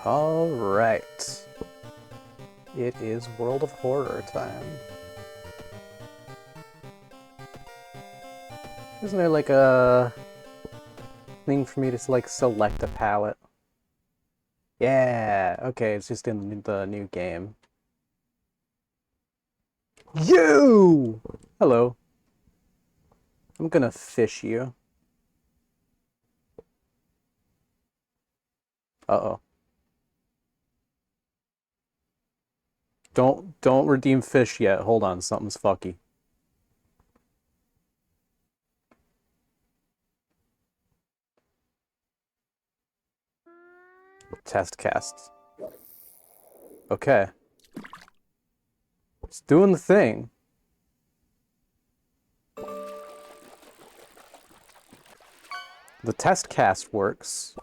Alright. It is World of Horror time. Isn't there like a thing for me to like select a palette? Yeah, okay, it's just in the new game. You! Hello. I'm gonna fish you. Uh-oh. Don't redeem fish yet. Hold on, something's fucky. Test casts. Okay. It's doing the thing. The test cast works.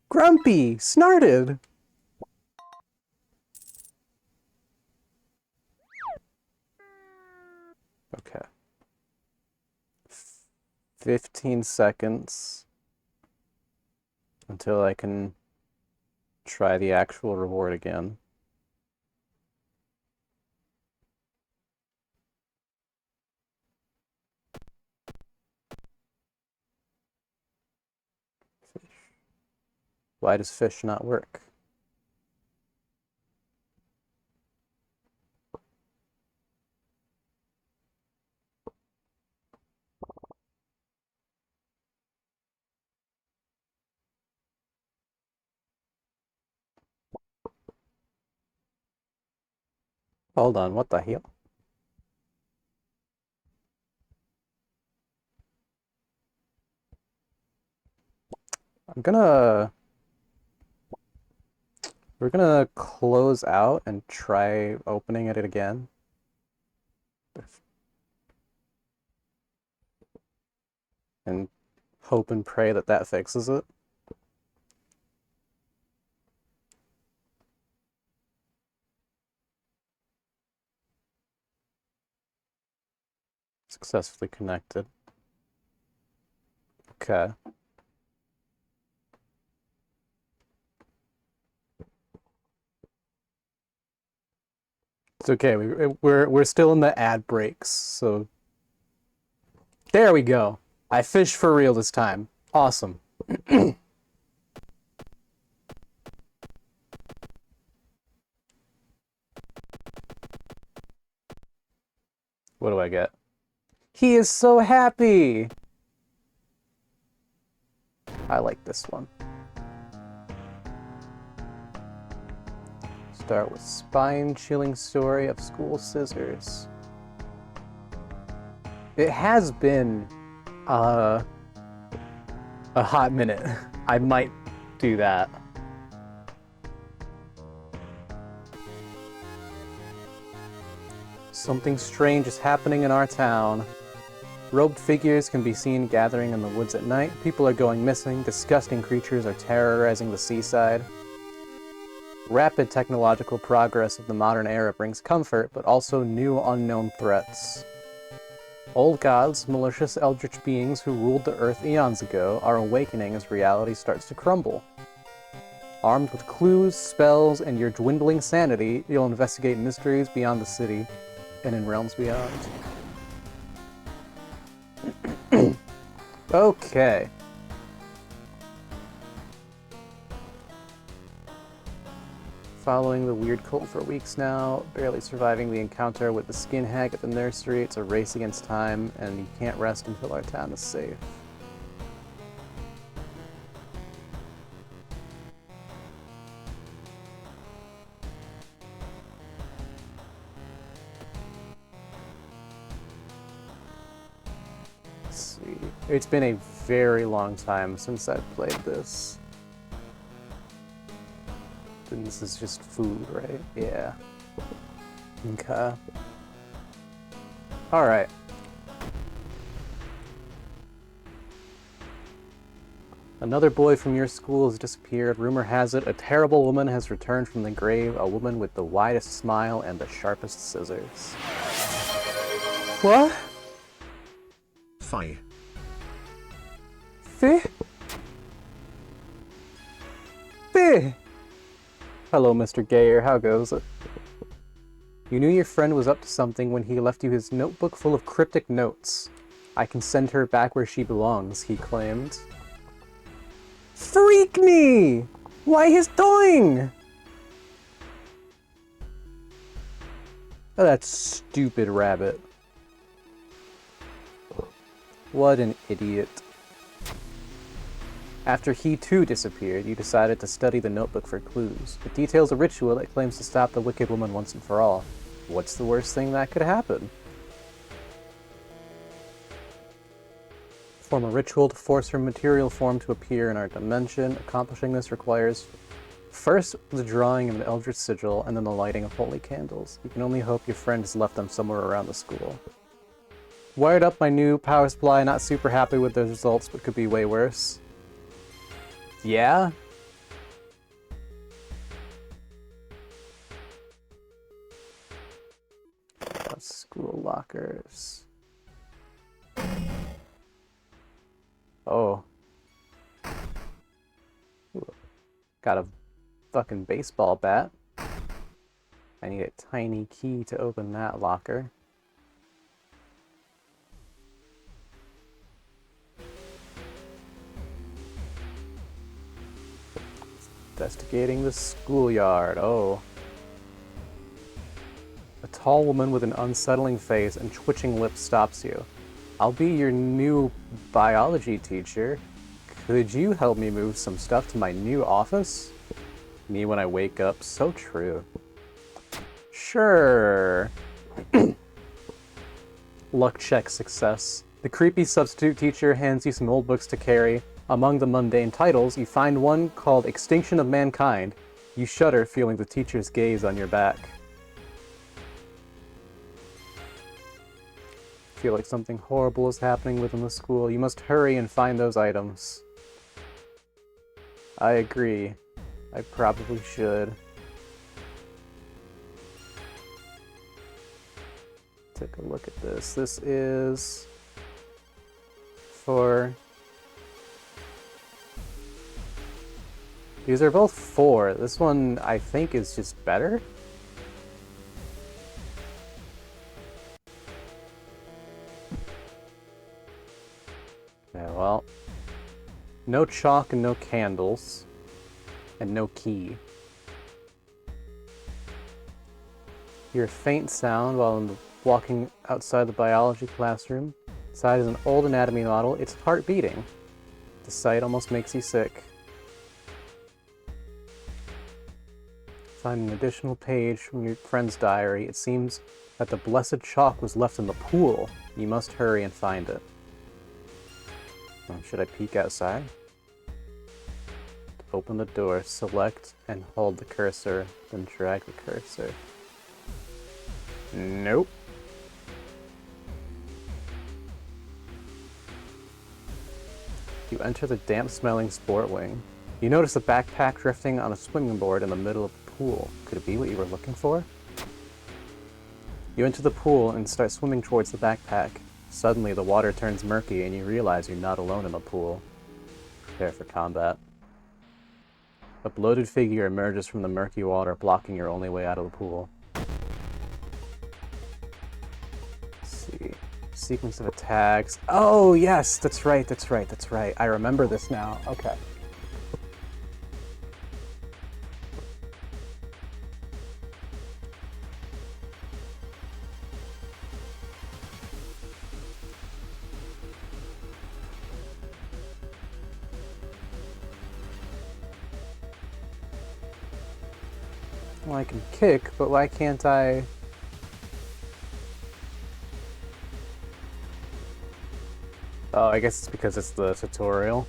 Grumpy! Snarted! Okay. 15 seconds until I can try the actual reward again. Fish. Why does fish not work? Hold on, what the hell? We're gonna close out and try opening it again. And hope and pray that that fixes it. Successfully connected. Okay. It's okay. We're still in the ad breaks, so there we go. I fished for real this time. Awesome. What do I get? He is so happy. I like this one. Start with spine-chilling story of school scissors. It has been a hot minute. I might do that. Something strange is happening in our town. Robed figures can be seen gathering in the woods at night. People are going missing. Disgusting creatures are terrorizing the seaside. Rapid technological progress of the modern era brings comfort, but also new unknown threats. Old gods, malicious eldritch beings who ruled the earth eons ago, are awakening as reality starts to crumble. Armed with clues, spells, and your dwindling sanity, you'll investigate mysteries beyond the city and in realms beyond. Okay. Following the weird cult for weeks now, barely surviving the encounter with the skin hag at the nursery. It's a race against time, and you can't rest until our town is safe. Let's see. It's been a very long time since I've played this. And this is just food, right? Yeah. Okay. Alright. Another boy from your school has disappeared. Rumor has it a terrible woman has returned from the grave, a woman with the widest smile and the sharpest scissors. What? Fi. Fi? Fi? Hello, Mr. Gayer, how goes it? You knew your friend was up to something when he left you his notebook full of cryptic notes. I can send her back where she belongs, he claimed. Freak me! Why his doing? Oh, that stupid rabbit. What an idiot. After he too disappeared, you decided to study the notebook for clues. It details a ritual that claims to stop the wicked woman once and for all. What's the worst thing that could happen? Form a ritual to force her material form to appear in our dimension. Accomplishing this requires first the drawing of an eldritch sigil and then the lighting of holy candles. You can only hope your friend has left them somewhere around the school. Wired up my new power supply, not super happy with the results, but could be way worse. Yeah? School lockers. Oh. Ooh. Got a fucking baseball bat. I need a tiny key to open that locker. Investigating the schoolyard. Oh. A tall woman with an unsettling face and twitching lips stops you. I'll be your new biology teacher. Could you help me move some stuff to my new office? Me when I wake up. So true. Sure. Luck check success. The creepy substitute teacher hands you some old books to carry. Among the mundane titles, you find one called Extinction of Mankind. You shudder, feeling the teacher's gaze on your back. Feel like something horrible is happening within the school. You must hurry and find those items. I agree. I probably should. Take a look at this. This is for... These are both 4. This one, I think, is just better. Yeah, well, no chalk and no candles, and no key. Hear a faint sound while walking outside the biology classroom. Inside is an old anatomy model. Its heart beating. The sight almost makes you sick. Find an additional page from your friend's diary. It seems that the blessed chalk was left in the pool. You must hurry and find it. Should I peek outside? Open the door, select and hold the cursor, then drag the cursor. Nope. You enter the damp-smelling sport wing. You notice a backpack drifting on a swimming board in the middle of the pool. Could it be what you were looking for? You enter the pool and start swimming towards the backpack. Suddenly, the water turns murky and you realize you're not alone in the pool. Prepare for combat. A bloated figure emerges from the murky water, blocking your only way out of the pool. Let's see. Sequence of attacks. Oh, yes! That's right, that's right, that's right. I remember this now. Okay. Well, I can kick, but why can't I... Oh, I guess it's because it's the tutorial.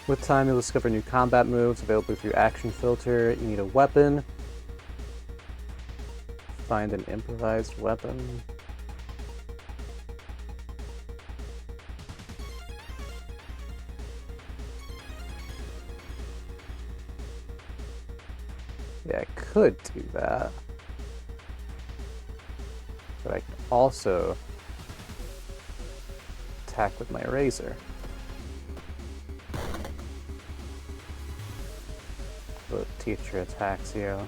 With time, you'll discover new combat moves available through Action Filter. You need a weapon. Find an improvised weapon. Yeah, I could do that. But I can also attack with my razor. So the teacher attacks you.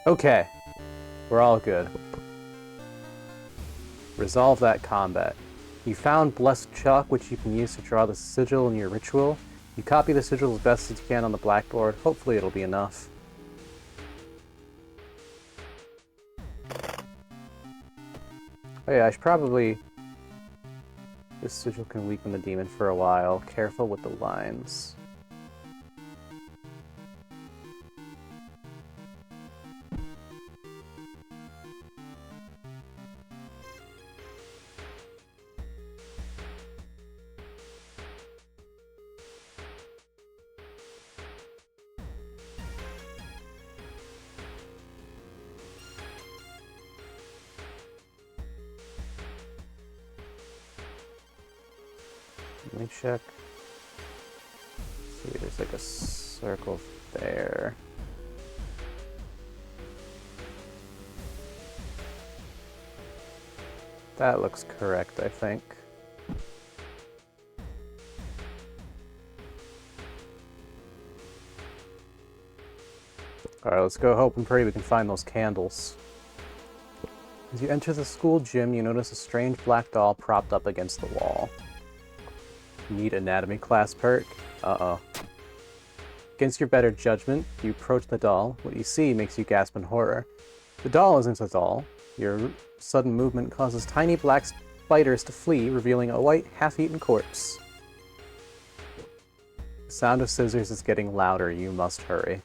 Okay, we're all good. Resolve that combat. You found Blessed Chalk, which you can use to draw the sigil in your ritual. You copy the sigil as best as you can on the blackboard. Hopefully it'll be enough. Oh yeah, I should probably... This sigil can weaken the demon for a while. Careful with the lines. Let me check. See, there's like a circle there. That looks correct, I think. Alright, let's go hope and pray we can find those candles. As you enter the school gym, you notice a strange black doll propped up against the wall. Need anatomy class perk? Uh-oh. Against your better judgment, you approach the doll. What you see makes you gasp in horror. The doll isn't a doll. Your sudden movement causes tiny black spiders to flee, revealing a white, half-eaten corpse. The sound of scissors is getting louder. You must hurry.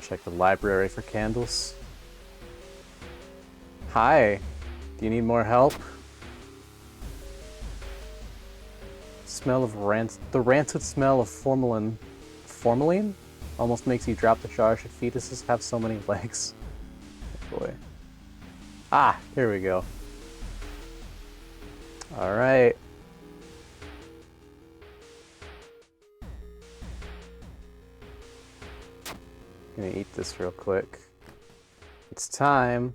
Check the library for candles. Hi. Do you need more help? Smell of the rancid smell of formalin almost makes you drop the jar. Should fetuses have so many legs? Oh boy. Ah, here we go. All right. Gonna eat this real quick. It's time.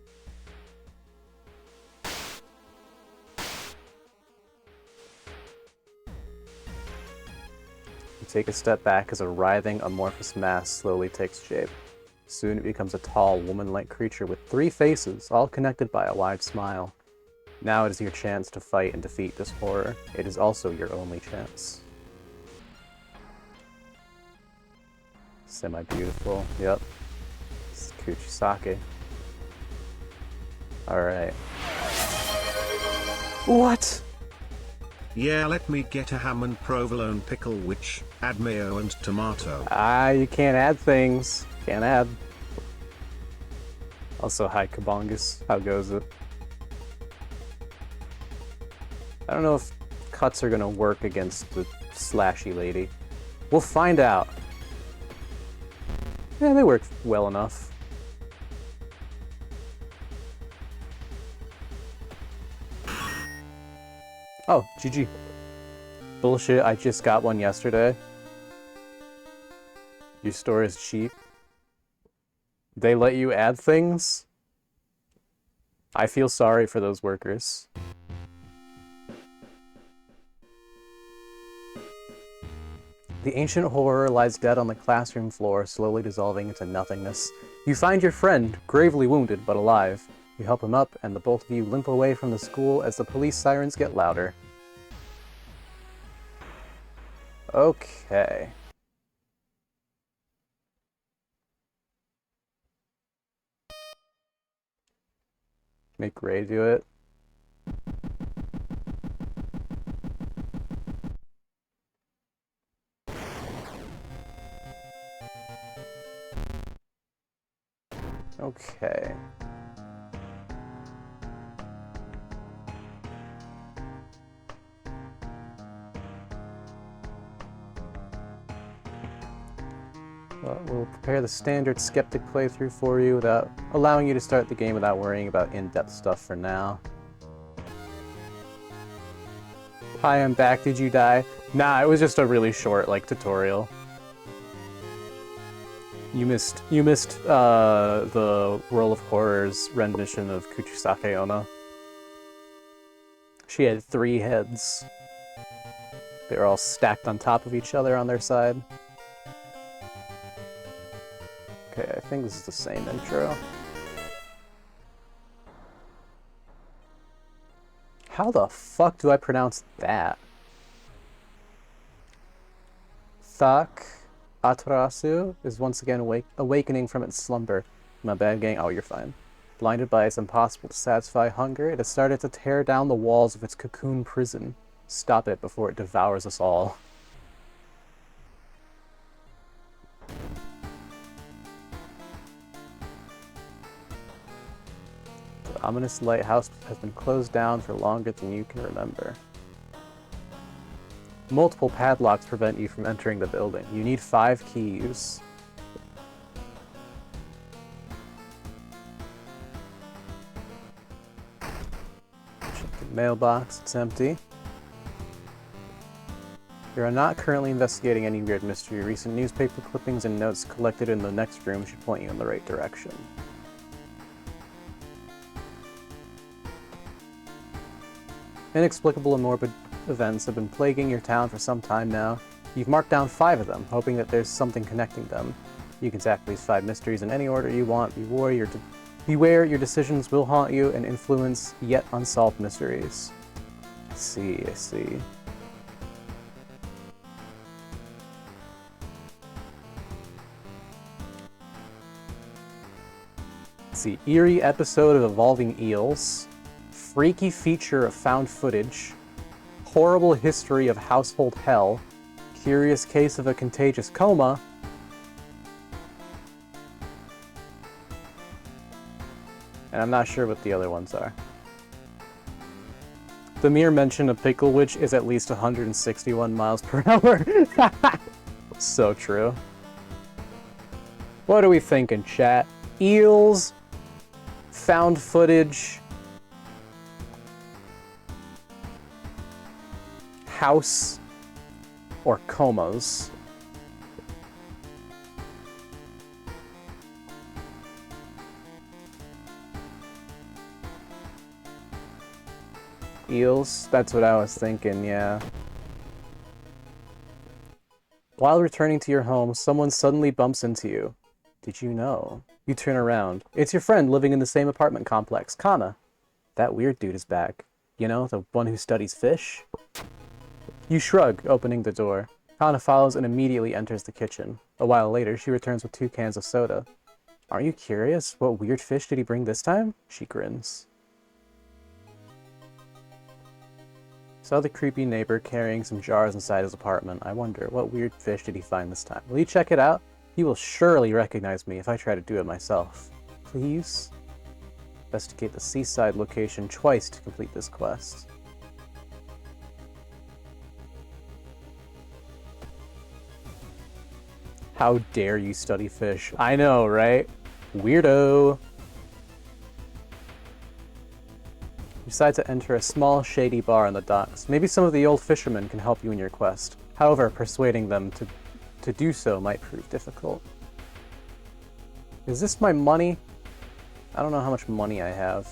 Take a step back as a writhing, amorphous mass slowly takes shape. Soon it becomes a tall, woman-like creature with 3 faces, all connected by a wide smile. Now it is your chance to fight and defeat this horror. It is also your only chance. Semi-beautiful, yep. This is Kuchisake. Alright. What? Yeah, let me get a ham and provolone pickle, which add mayo and tomato. Ah, you can't add things. Can't add. Also, hi Kabongus. How goes it? I don't know if cuts are gonna work against the slashy lady. We'll find out. Yeah, they work well enough. Oh, GG. Bullshit, I just got one yesterday. Your store is cheap. They let you add things? I feel sorry for those workers. The ancient horror lies dead on the classroom floor, slowly dissolving into nothingness. You find your friend, gravely wounded but alive. You help him up, and the both of you limp away from the school as the police sirens get louder. Okay. Make Ray do it. Okay. Well, we'll prepare the standard skeptic playthrough for you without allowing you to start the game without worrying about in-depth stuff for now. Hi, I'm back. Did you die? Nah, it was just a really short, like, tutorial. You missed the World of Horrors rendition of Kuchisake Onna. She had 3 heads. They were all stacked on top of each other on their side. Okay, I think this is the same intro. How the fuck do I pronounce that? Thak Atrasu is once again awakening from its slumber. My bad, gang. Oh, you're fine. Blinded by its impossible to satisfy hunger, it has started to tear down the walls of its cocoon prison. Stop it before it devours us all. The ominous lighthouse has been closed down for longer than you can remember. Multiple padlocks prevent you from entering the building. You need 5 keys. Check the mailbox, it's empty. You are not currently investigating any weird mystery. Recent newspaper clippings and notes collected in the next room should point you in the right direction. Inexplicable and morbid events have been plaguing your town for some time now. You've marked down 5 of them, hoping that there's something connecting them. You can tackle these 5 mysteries in any order you want. Beware your decisions will haunt you and influence yet unsolved mysteries. I see. Let's see. Eerie episode of Evolving Eels. Freaky feature of found footage. Horrible history of household hell. Curious case of a contagious coma. And I'm not sure what the other ones are. The mere mention of Pickle Witch is at least 161 miles per hour. So true. What are we thinking, chat? Eels? Found footage? House? Or comas? Eels? That's what I was thinking, yeah. While returning to your home, someone suddenly bumps into you. Did you know? You turn around. It's your friend living in the same apartment complex, Kana. That weird dude is back. You know, the one who studies fish? You shrug, opening the door. Kana follows and immediately enters the kitchen. A while later, she returns with 2 cans of soda. Aren't you curious? What weird fish did he bring this time? She grins. Saw the creepy neighbor carrying some jars inside his apartment. I wonder, what weird fish did he find this time? Will you check it out? He will surely recognize me if I try to do it myself. Please? Investigate the seaside location twice to complete this quest. How dare you study fish? I know, right? Weirdo! You decide to enter a small, shady bar on the docks. Maybe some of the old fishermen can help you in your quest. However, persuading them to do so might prove difficult. Is this my money? I don't know how much money I have.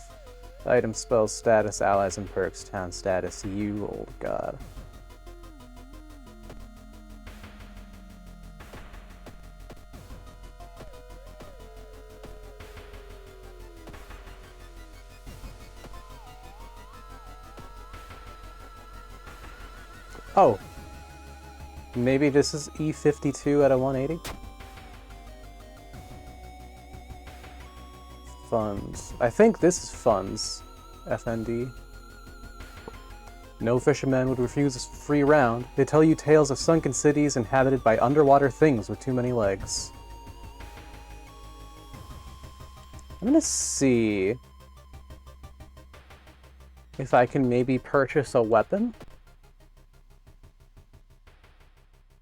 Item, spells, status, allies, and perks. Town status. You old god. Oh. Maybe this is E52 at a 180? Funds. I think this is funds. FND. No fisherman would refuse a free round. They tell you tales of sunken cities inhabited by underwater things with too many legs. I'm gonna see if I can maybe purchase a weapon.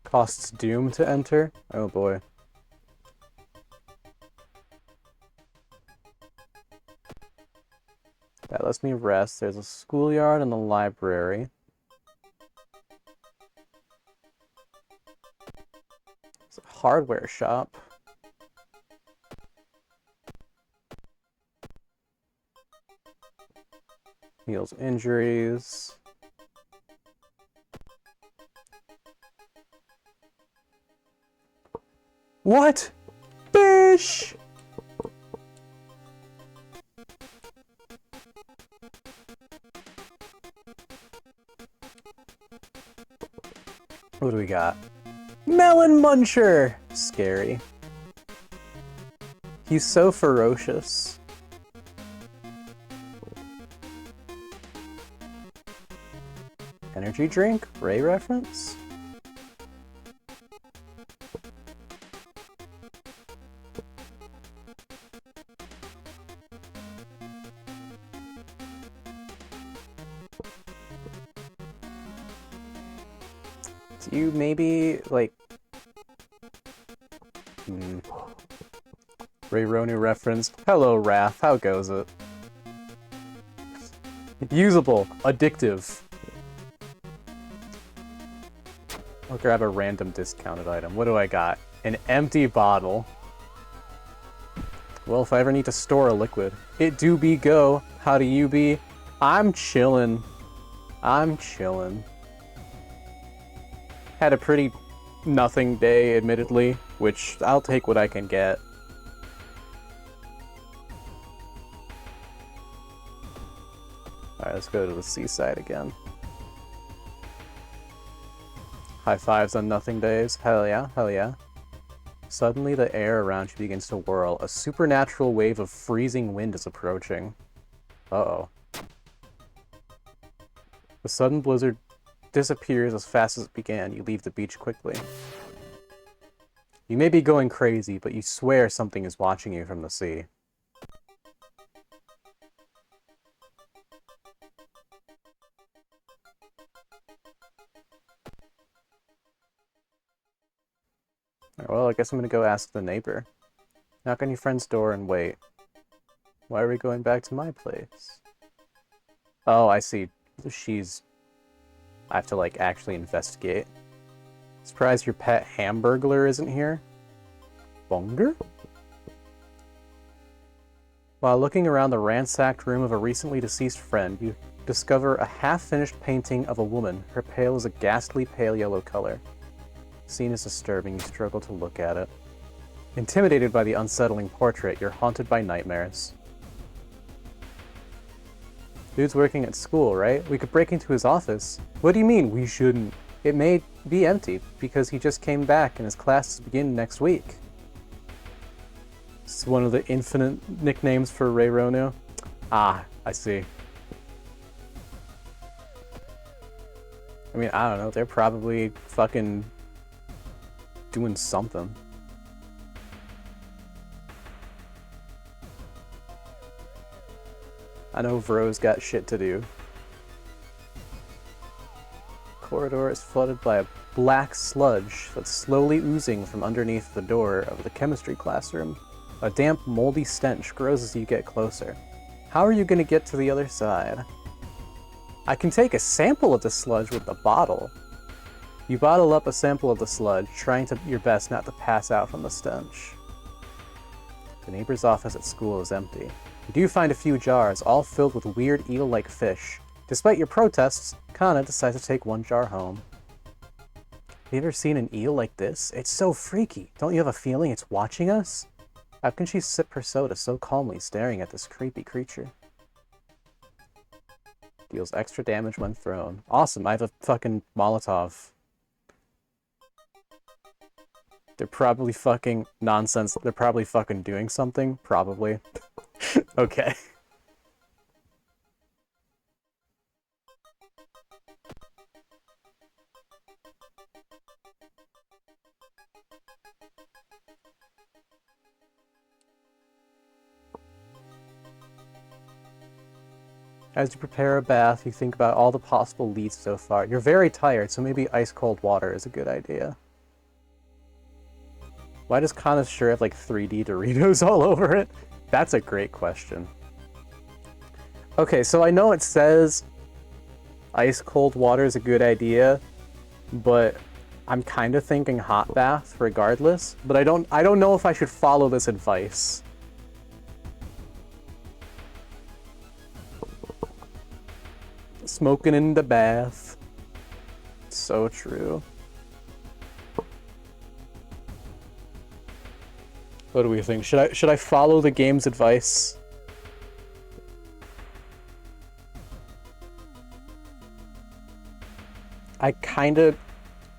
Costs doom to enter. Oh boy. That lets me rest. There's a schoolyard and a library. hardware shop. Heals injuries. What? Fish! What do we got? Melon Muncher! Scary. He's so ferocious. Energy drink? Ray reference? Do you maybe, like... Ray Ronu reference. Hello, Wrath. How goes it? Usable. Addictive. I'll grab a random discounted item. What do I got? An empty bottle. Well, if I ever need to store a liquid. It do be go. How do you be? I'm chillin'. I'm chillin'. Had a pretty nothing day, admittedly, which I'll take what I can get. Alright, let's go to the seaside again. High fives on nothing days. Hell yeah, hell yeah. Suddenly the air around you begins to whirl. A supernatural wave of freezing wind is approaching. Uh-oh. The sudden blizzard disappears as fast as it began. You leave the beach quickly. You may be going crazy, but you swear something is watching you from the sea. Well, I guess I'm gonna go ask the neighbor. Knock on your friend's door and wait. Why are we going back to my place? Oh, I see. I have to, like, actually investigate. Surprised your pet Hamburglar isn't here? Bunger? While looking around the ransacked room of a recently deceased friend, you discover a half-finished painting of a woman. Her pale is a ghastly pale yellow color. The scene is disturbing. You struggle to look at it. Intimidated by the unsettling portrait, you're haunted by nightmares. Dude's working at school, right? We could break into his office. What do you mean, we shouldn't? It may be empty, because he just came back and his classes begin next week. It's one of the infinite nicknames for Ray Rono. Ah, I see. I mean, I don't know, they're probably fucking doing something. I know Vro's got shit to do. Corridor is flooded by a black sludge that's slowly oozing from underneath the door of the chemistry classroom. A damp, moldy stench grows as you get closer. How are you going to get to the other side? I can take a sample of the sludge with the bottle. You bottle up a sample of the sludge, trying your best not to pass out from the stench. The neighbor's office at school is empty. You do find a few jars, all filled with weird eel-like fish. Despite your protests, Kana decides to take one jar home. Have you ever seen an eel like this? It's so freaky. Don't you have a feeling it's watching us? How can she sip her soda so calmly, staring at this creepy creature? Deals extra damage when thrown. Awesome, I have a fucking Molotov. They're probably fucking nonsense. They're probably fucking doing something. Probably. Okay. As you prepare a bath, you think about all the possible leads so far. You're very tired, so maybe ice-cold water is a good idea. Why does Kana's shirt have like 3D Doritos all over it? That's a great question. Okay, so I know it says ice-cold water is a good idea, but I'm kind of thinking hot bath regardless, but I don't know if I should follow this advice. Smoking in the bath. So true. What do we think? Should I follow the game's advice? I kind of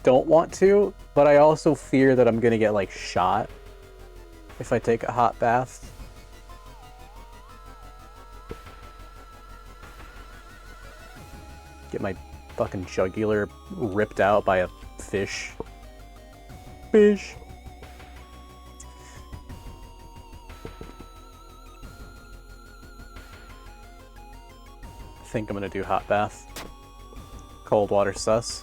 don't want to, but I also fear that I'm gonna get, like, shot if I take a hot bath. Get my fucking jugular ripped out by a fish. Fish. I think I'm gonna do hot bath. Cold water sus.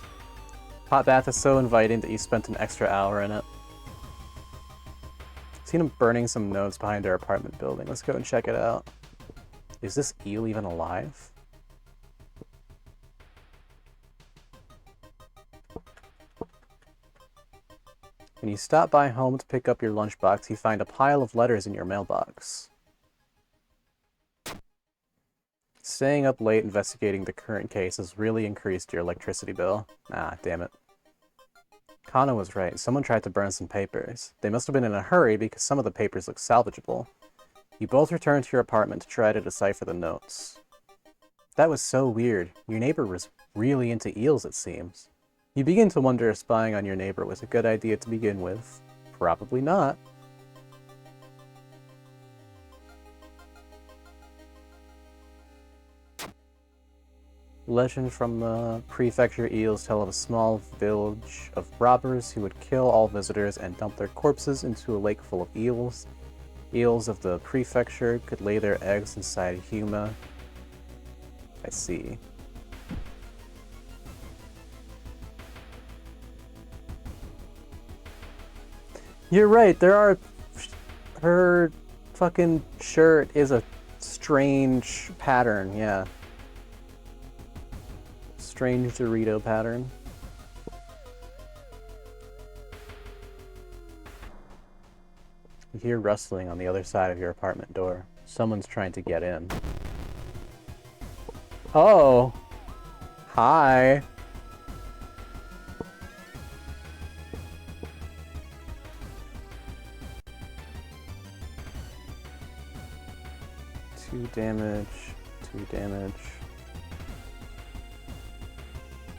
Hot bath is so inviting that you spent an extra hour in it. Seen him burning some notes behind our apartment building. Let's go and check it out. Is this eel even alive? When you stop by home to pick up your lunchbox, you find a pile of letters in your mailbox. Staying up late investigating the current case has really increased your electricity bill. Ah, damn it. Kana was right. Someone tried to burn some papers. They must have been in a hurry because some of the papers look salvageable. You both returned to your apartment to try to decipher the notes. That was so weird. Your neighbor was really into eels, it seems. You begin to wonder if spying on your neighbor was a good idea to begin with. Probably not. Legend from the prefecture eels tell of a small village of robbers who would kill all visitors and dump their corpses into a lake full of eels. Eels of the prefecture could lay their eggs inside Huma. I see. You're right, there are... Her fucking shirt is a strange pattern, yeah. Strange Dorito pattern. You hear rustling on the other side of your apartment door. Someone's trying to get in. Oh! Hi! Two damage.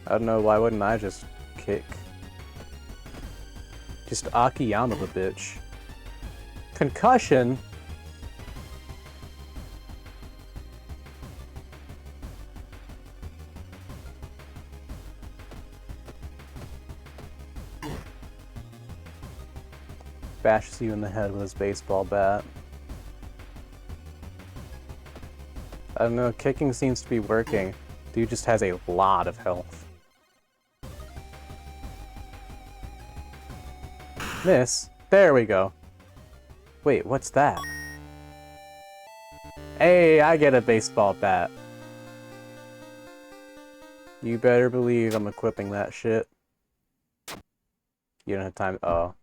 I don't know, why wouldn't I just kick? Just Akiyama the bitch. Concussion? Bashes you in the head with his baseball bat. I don't know, kicking seems to be working. Dude just has a lot of health. Miss. There we go. Wait, what's that? Hey, I get a baseball bat. You better believe I'm equipping that shit. You don't have time. Oh.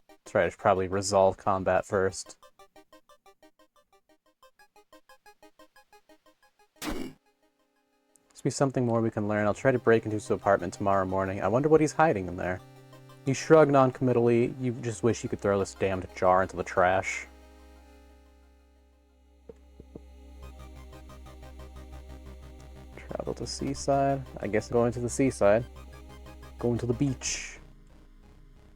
That's right, I should probably resolve combat first. Must be something more we can learn. I'll try to break into his apartment tomorrow morning. I wonder what he's hiding in there. You shrug non-committally. You just wish you could throw this damned jar into the trash. Travel to seaside. I guess going to the seaside. Going to the beach.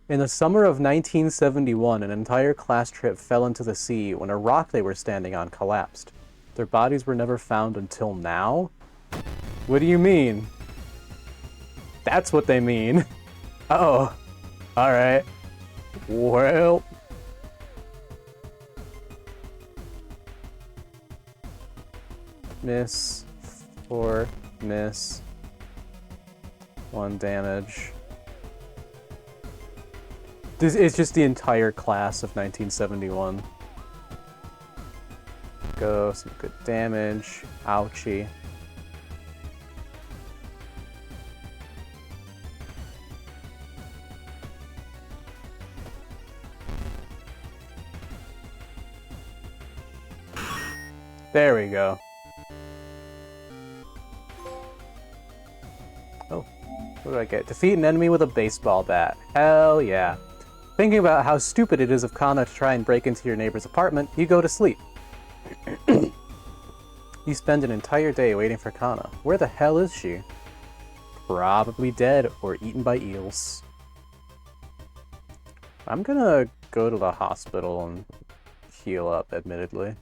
In the summer of 1971, an entire class trip fell into the sea when a rock they were standing on collapsed. Their bodies were never found until now? What do you mean? That's what they mean. Oh. Alright. Well. Miss. 4. Miss. 1 damage. This is just the entire class of 1971. Go, some good damage. Ouchie. There we go. Oh, what do I get? Defeat an enemy with a baseball bat. Hell yeah. Thinking about how stupid it is of Kana to try and break into your neighbor's apartment, you go to sleep. You spend an entire day waiting for Kana. Where the hell is she? Probably dead or eaten by eels. I'm gonna go to the hospital and heal up, admittedly.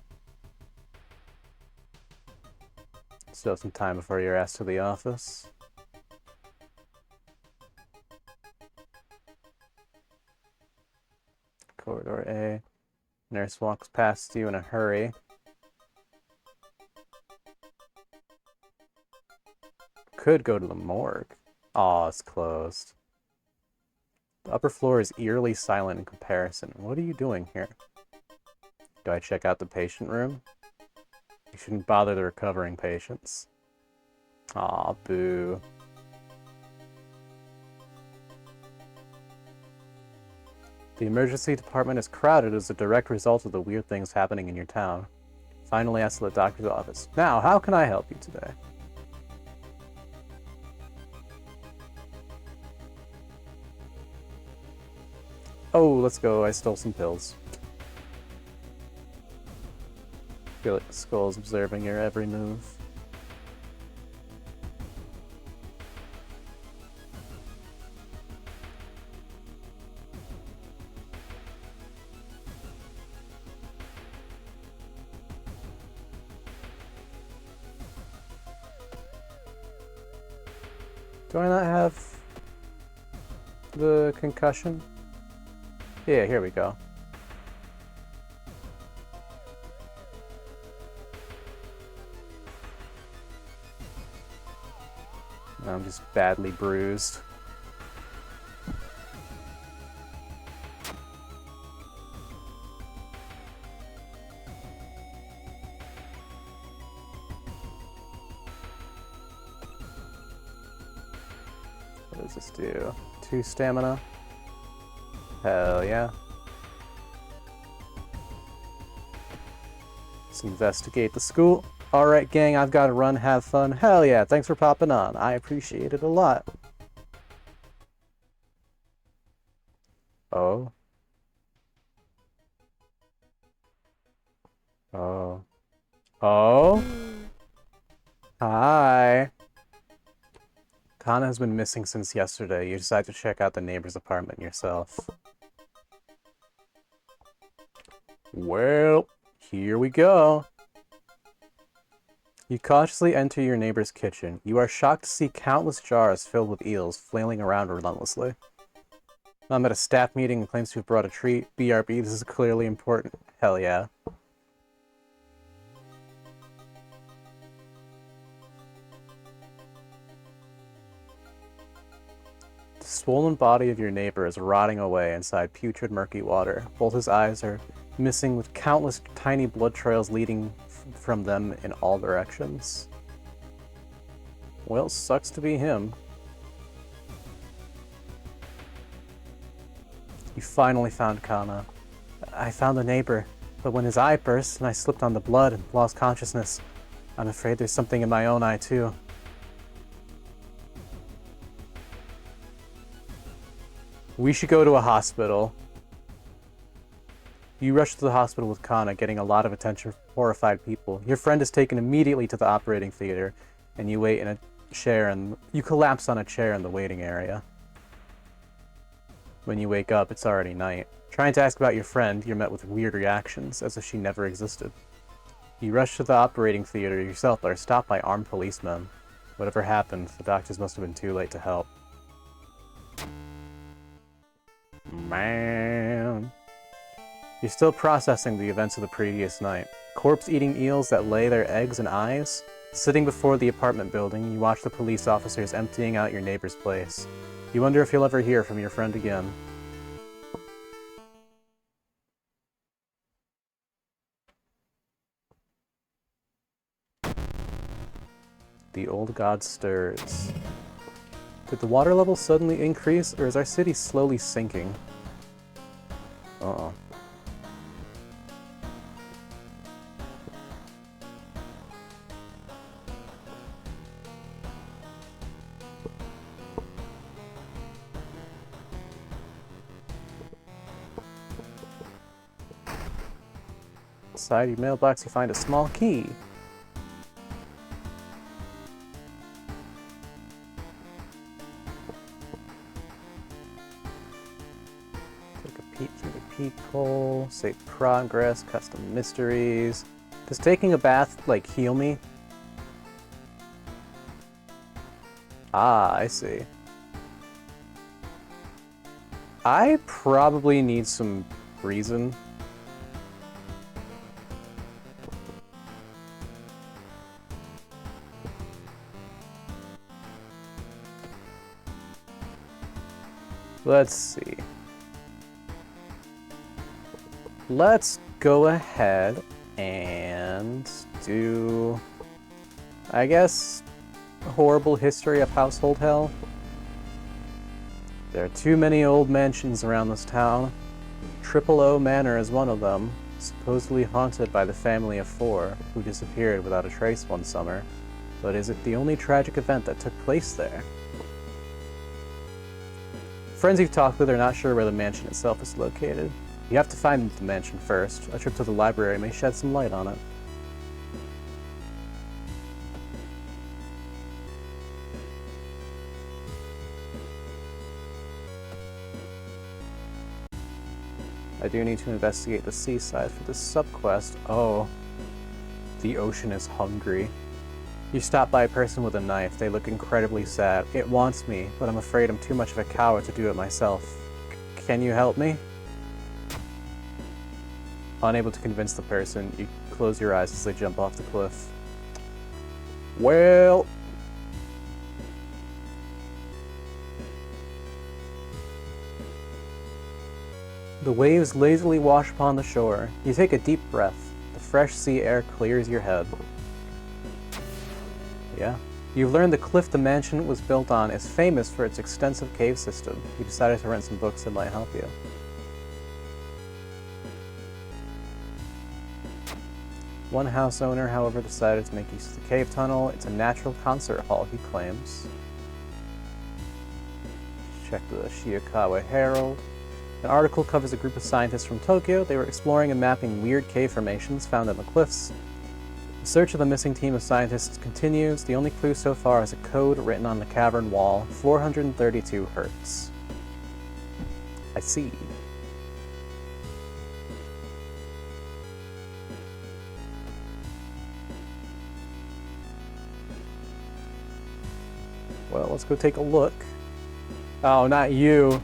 Still have some time before you're asked to the office. Corridor A. Nurse walks past you in a hurry. Could go to the morgue. Aw, it's closed. The upper floor is eerily silent in comparison. What are you doing here? Do I check out the patient room? You shouldn't bother the recovering patients. Aw, boo. The emergency department is crowded as a direct result of the weird things happening in your town. Finally asked the doctor's office. Now, how can I help you today? Oh, let's go. I stole some pills. I feel like the skull's observing your every move. Do I not have the concussion? Yeah, here we go. I'm just badly bruised. What does this do? 2 stamina? Hell yeah. Let's investigate the school. Alright, gang, I've got to run, have fun. Hell yeah, thanks for popping on. I appreciate it a lot. Oh. Oh. Oh? Hi. Kana has been missing since yesterday. You decide to check out the neighbor's apartment yourself. Well, here we go. You cautiously enter your neighbor's kitchen. You are shocked to see countless jars filled with eels flailing around relentlessly. I'm at a staff meeting and claims to have brought a treat. BRB, this is clearly important. Hell yeah. The swollen body of your neighbor is rotting away inside putrid murky water. Both his eyes are missing with countless tiny blood trails leading from them in all directions. Well, sucks to be him. You finally found Kana. I found the neighbor, but when his eye burst and I slipped on the blood and lost consciousness, I'm afraid there's something in my own eye too. We should go to a hospital. You rush to the hospital with Kana, getting a lot of attention from horrified people. Your friend is taken immediately to the operating theater, and you wait in a chair and you collapse on a chair in the waiting area. When you wake up, it's already night. Trying to ask about your friend, you're met with weird reactions, as if she never existed. You rush to the operating theater yourself, but are stopped by armed policemen. Whatever happened, the doctors must have been too late to help. Man. You're still processing the events of the previous night. Corpse-eating eels that lay their eggs and eyes? Sitting before the apartment building, you watch the police officers emptying out your neighbor's place. You wonder if you'll ever hear from your friend again. The old god stirs. Did the water level suddenly increase, or is our city slowly sinking? Uh-oh. Inside your mailbox, you find a small key. Take a peek through the peephole. Save progress. Custom mysteries. Does taking a bath, like, heal me? Ah, I see. I probably need some reason. Let's see. Let's go ahead and do, I guess, a horrible history of household hell. There are too many old mansions around this town. Triple O Manor is one of them, supposedly haunted by the family of 4, who disappeared without a trace one summer. But is it the only tragic event that took place there? Friends you've talked with are not sure where the mansion itself is located. You have to find the mansion first. A trip to the library may shed some light on it. I do need to investigate the seaside for this subquest. Oh. The ocean is hungry. You stop by a person with a knife. They look incredibly sad. It wants me, but I'm afraid I'm too much of a coward to do it myself. Can you help me? Unable to convince the person, you close your eyes as they jump off the cliff. Well... The waves lazily wash upon the shore. You take a deep breath. The fresh sea air clears your head. Yeah. You've learned the cliff the mansion was built on is famous for its extensive cave system. You decided to rent some books that might help you. One house owner, however, decided to make use of the cave tunnel. It's a natural concert hall, he claims. Check the Shiikawa Herald. An article covers a group of scientists from Tokyo. They were exploring and mapping weird cave formations found in the cliffs. The search of the missing team of scientists continues. The only clue so far is a code written on the cavern wall, 432 Hertz. I see. Well, let's go take a look. Oh, not you.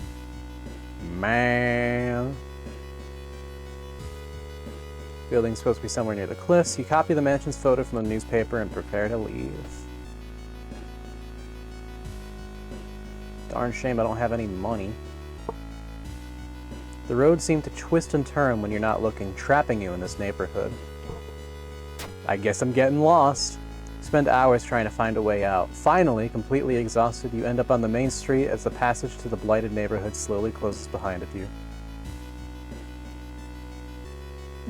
Man. Building's supposed to be somewhere near the cliffs. You copy the mansion's photo from the newspaper and prepare to leave. Darn shame I don't have any money. The roads seem to twist and turn when you're not looking, trapping you in this neighborhood. I guess I'm getting lost. Spend hours trying to find a way out. Finally, completely exhausted, you end up on the main street as the passage to the blighted neighborhood slowly closes behind you.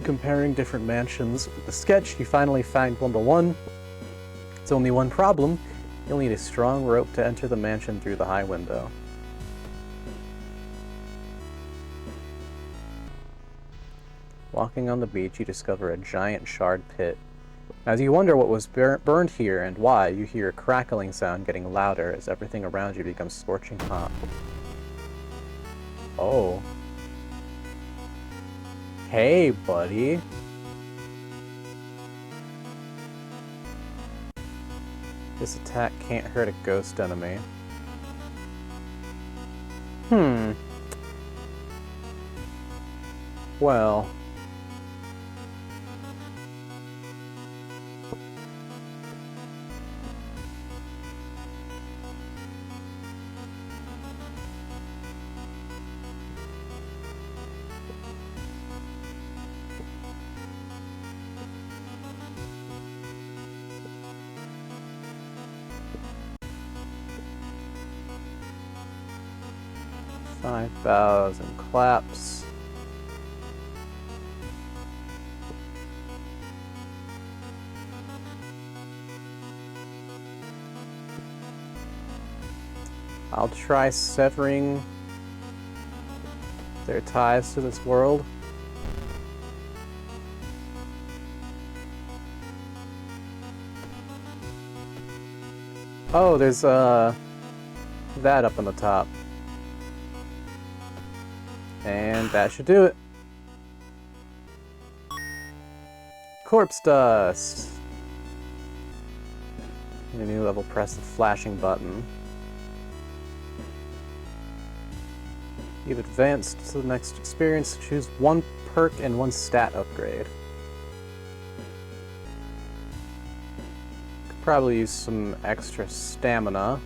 Comparing different mansions with the sketch, you finally find number 1. It's only one problem. You'll need a strong rope to enter the mansion through the high window. Walking on the beach, you discover a giant charred pit. As you wonder what was burned here and why, you hear a crackling sound getting louder as everything around you becomes scorching hot. Oh. Hey, buddy. This attack can't hurt a ghost enemy. Well... $5,000 claps. I'll try severing their ties to this world. Oh, there's, that up on the top. And that should do it. Corpse dust! In a new level, press the flashing button. You've advanced to the next experience. Choose one perk and one stat upgrade. Could probably use some extra stamina.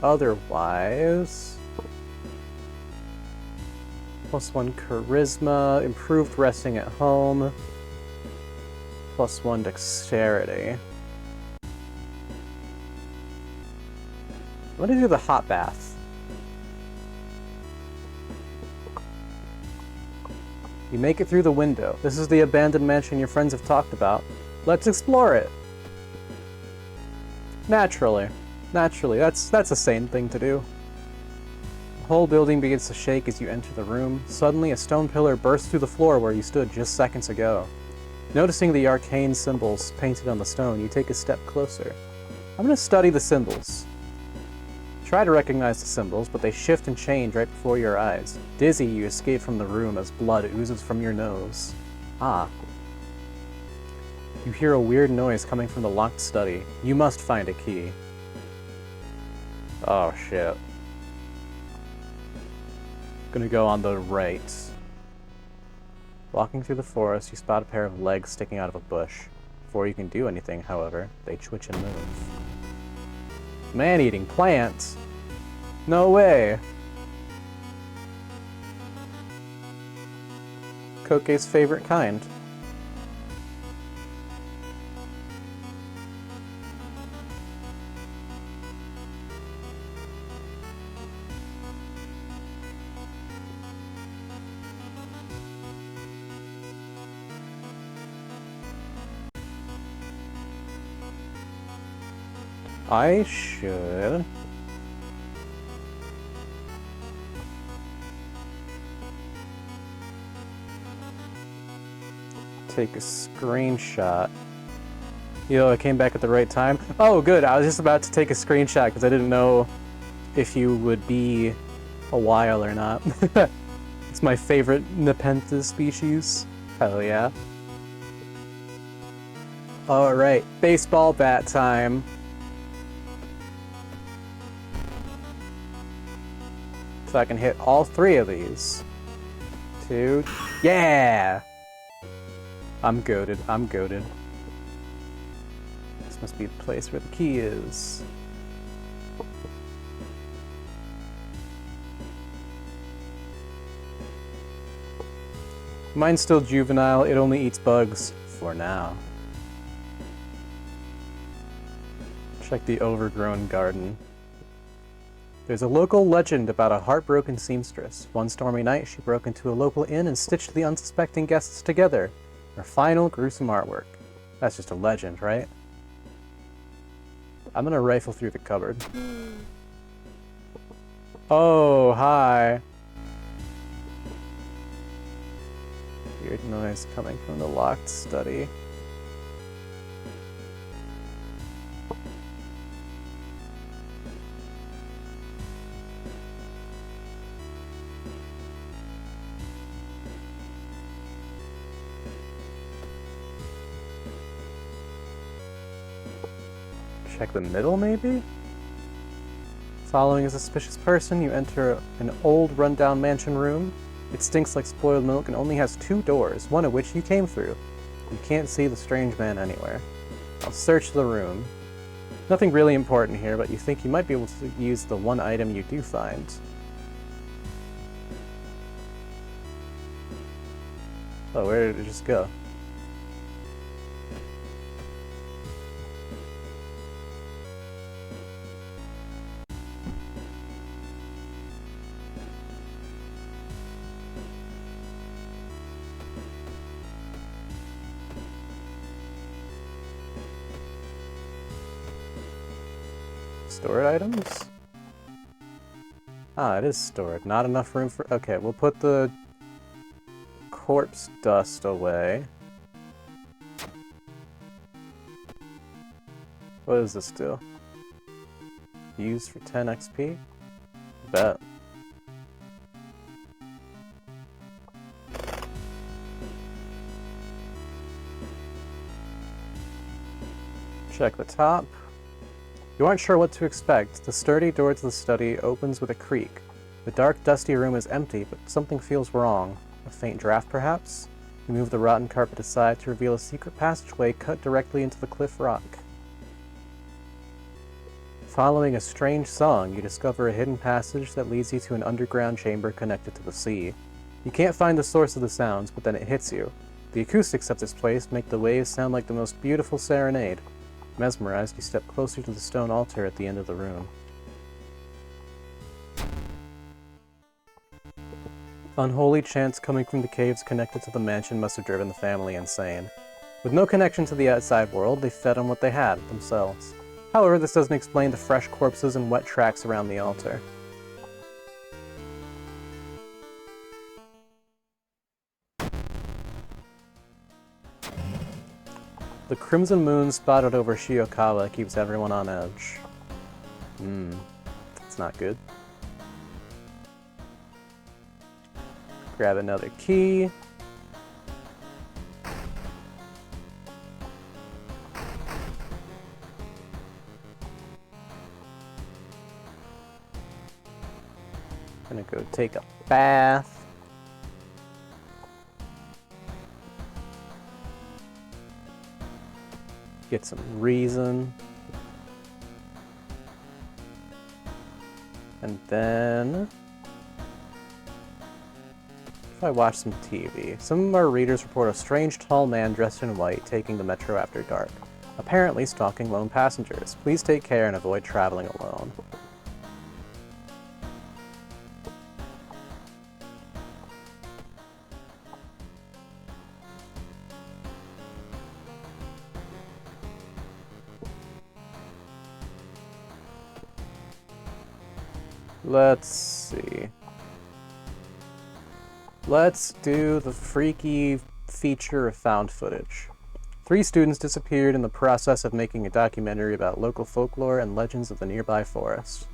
Otherwise... +1 charisma, improved resting at home, +1 dexterity. I'm gonna do the hot bath. You make it through the window. This is the abandoned mansion your friends have talked about. Let's explore it! Naturally. Naturally, that's a sane thing to do. The whole building begins to shake as you enter the room. Suddenly, a stone pillar bursts through the floor where you stood just seconds ago. Noticing the arcane symbols painted on the stone, you take a step closer. I'm going to study the symbols. Try to recognize the symbols, but they shift and change right before your eyes. Dizzy, you escape from the room as blood oozes from your nose. Ah. You hear a weird noise coming from the locked study. You must find a key. Oh, shit. Gonna go on the right. Walking through the forest, you spot a pair of legs sticking out of a bush. Before you can do anything, however, they twitch and move. Man-eating plants? No way! Koke's favorite kind. I should... take a screenshot. Yo, I came back at the right time. Oh, good. I was just about to take a screenshot because I didn't know if you would be a while or not. It's my favorite Nepenthes species. Hell yeah. Alright, baseball bat time. So I can hit all three of these. 2... Yeah! I'm goated. I'm goated. This must be the place where the key is. Mine's still juvenile. It only eats bugs. For now. Check the overgrown garden. There's a local legend about a heartbroken seamstress. One stormy night, she broke into a local inn and stitched the unsuspecting guests together. Her final gruesome artwork. That's just a legend, right? I'm gonna rifle through the cupboard. Oh, hi. Weird noise coming from the locked study. Check the middle, maybe? Following a suspicious person, you enter an old, rundown mansion room. It stinks like spoiled milk and only has 2 doors, one of which you came through. You can't see the strange man anywhere. I'll search the room. Nothing really important here, but you think you might be able to use the one item you do find. Oh, where did it just go? Stored items? Ah, it is stored. Not enough room for... Okay, we'll put the corpse dust away. What does this do? Used for 10 XP? Bet. Check the top. You aren't sure what to expect. The sturdy door to the study opens with a creak. The dark, dusty room is empty, but something feels wrong. A faint draft, perhaps? You move the rotten carpet aside to reveal a secret passageway cut directly into the cliff rock. Following a strange song, you discover a hidden passage that leads you to an underground chamber connected to the sea. You can't find the source of the sounds, but then it hits you. The acoustics of this place make the waves sound like the most beautiful serenade. Mesmerized, you step closer to the stone altar at the end of the room. Unholy chants coming from the caves connected to the mansion must have driven the family insane. With no connection to the outside world, they fed on what they had, themselves. However, this doesn't explain the fresh corpses and wet tracks around the altar. The crimson moon spotted over Shiokawa keeps everyone on edge. That's not good. Grab another key. Gonna go take a bath. Get some reason. And then if I watch some TV, some of our readers report a strange tall man dressed in white taking the metro after dark, apparently stalking lone passengers. Please take care and avoid traveling alone. Let's see. Let's do the freaky feature of found footage. 3 students disappeared in the process of making a documentary about local folklore and legends of the nearby forest.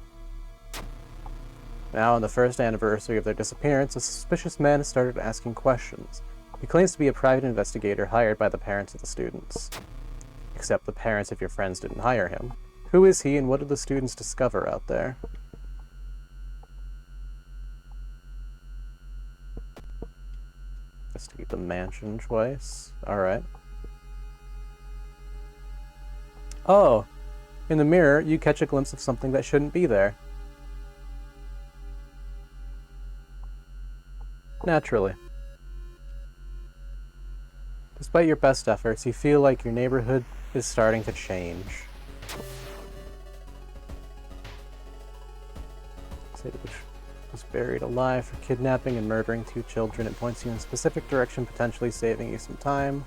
Now, on the first anniversary of their disappearance, a suspicious man has started asking questions. He claims to be a private investigator hired by the parents of the students. Except the parents of your friends didn't hire him. Who is he, and what did the students discover out there? Investigate the mansion twice. Alright. Oh! In the mirror, you catch a glimpse of something that shouldn't be there. Naturally. Despite your best efforts, you feel like your neighborhood is starting to change. Which was buried alive for kidnapping and murdering 2 children. It points you in a specific direction, potentially saving you some time.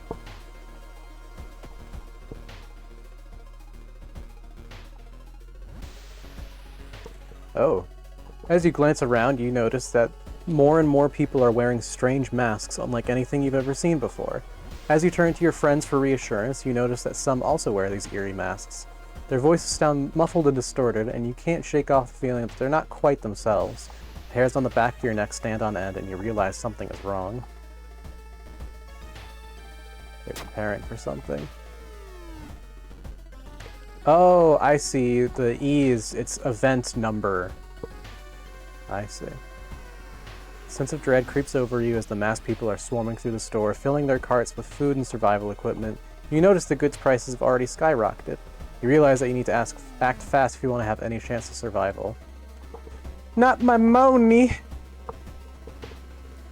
Oh. As you glance around, you notice that more and more people are wearing strange masks, unlike anything you've ever seen before. As you turn to your friends for reassurance, you notice that some also wear these eerie masks. Their voices sound muffled and distorted, and you can't shake off the feeling that they're not quite themselves. The hairs on the back of your neck stand on end, and you realize something is wrong. They're preparing for something. Oh, I see. The E's, it's event number. I see. A sense of dread creeps over you as the masked people are swarming through the store, filling their carts with food and survival equipment. You notice the goods prices have already skyrocketed. You realize that you need to act fast if you want to have any chance of survival. Not my money!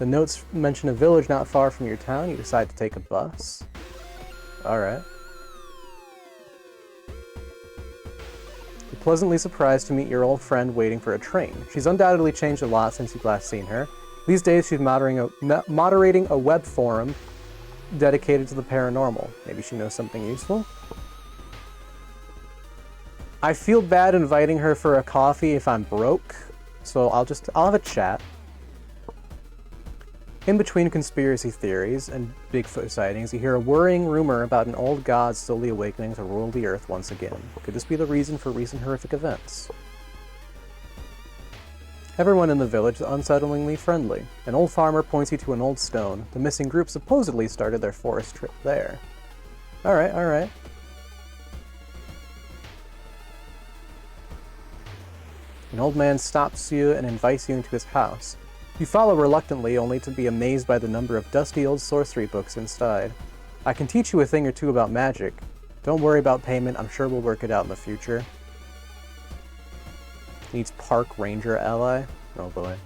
The notes mention a village not far from your town. You decide to take a bus. Alright. You're pleasantly surprised to meet your old friend waiting for a train. She's undoubtedly changed a lot since you've last seen her. These days she's moderating a web forum dedicated to the paranormal. Maybe she knows something useful? I feel bad inviting her for a coffee if I'm broke, so I'll have a chat. In between conspiracy theories and Bigfoot sightings, you hear a worrying rumor about an old god slowly awakening to rule the earth once again. Could this be the reason for recent horrific events? Everyone in the village is unsettlingly friendly. An old farmer points you to an old stone. The missing group supposedly started their forest trip there. Alright, alright. An old man stops you and invites you into his house. You follow reluctantly, only to be amazed by the number of dusty old sorcery books inside. I can teach you a thing or two about magic. Don't worry about payment, I'm sure we'll work it out in the future. Needs park ranger ally? Oh boy.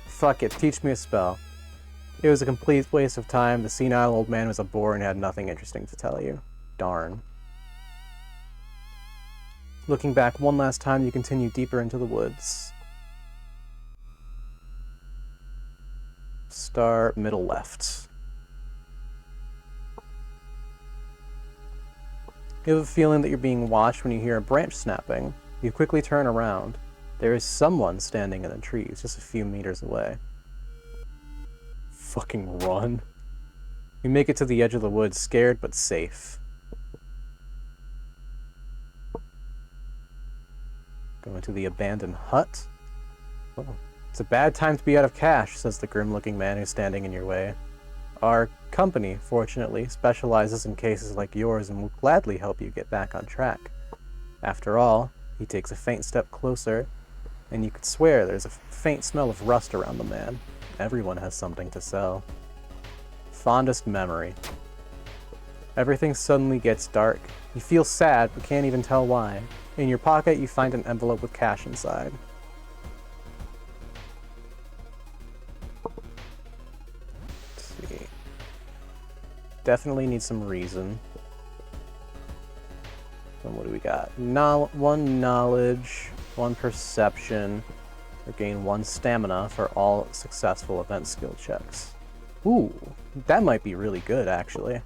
Fuck it, teach me a spell. It was a complete waste of time. The senile old man was a bore and had nothing interesting to tell you. Darn. Looking back one last time, you continue deeper into the woods. Start middle left. You have a feeling that you're being watched when you hear a branch snapping. You quickly turn around. There is someone standing in the trees just a few meters away. Fucking run. You make it to the edge of the woods, scared but safe. Going to the abandoned hut. Oh, it's a bad time to be out of cash, says the grim-looking man who's standing in your way. Our company, fortunately, specializes in cases like yours and will gladly help you get back on track. After all, he takes a faint step closer, and you could swear there's a faint smell of rust around the man. Everyone has something to sell. Fondest memory. Everything suddenly gets dark. You feel sad, but can't even tell why. In your pocket, you find an envelope with cash inside. Let's see. Definitely need some reason. And what do we got? 1 knowledge, 1 perception, or gain 1 stamina for all successful event skill checks. Ooh, that might be really good, actually.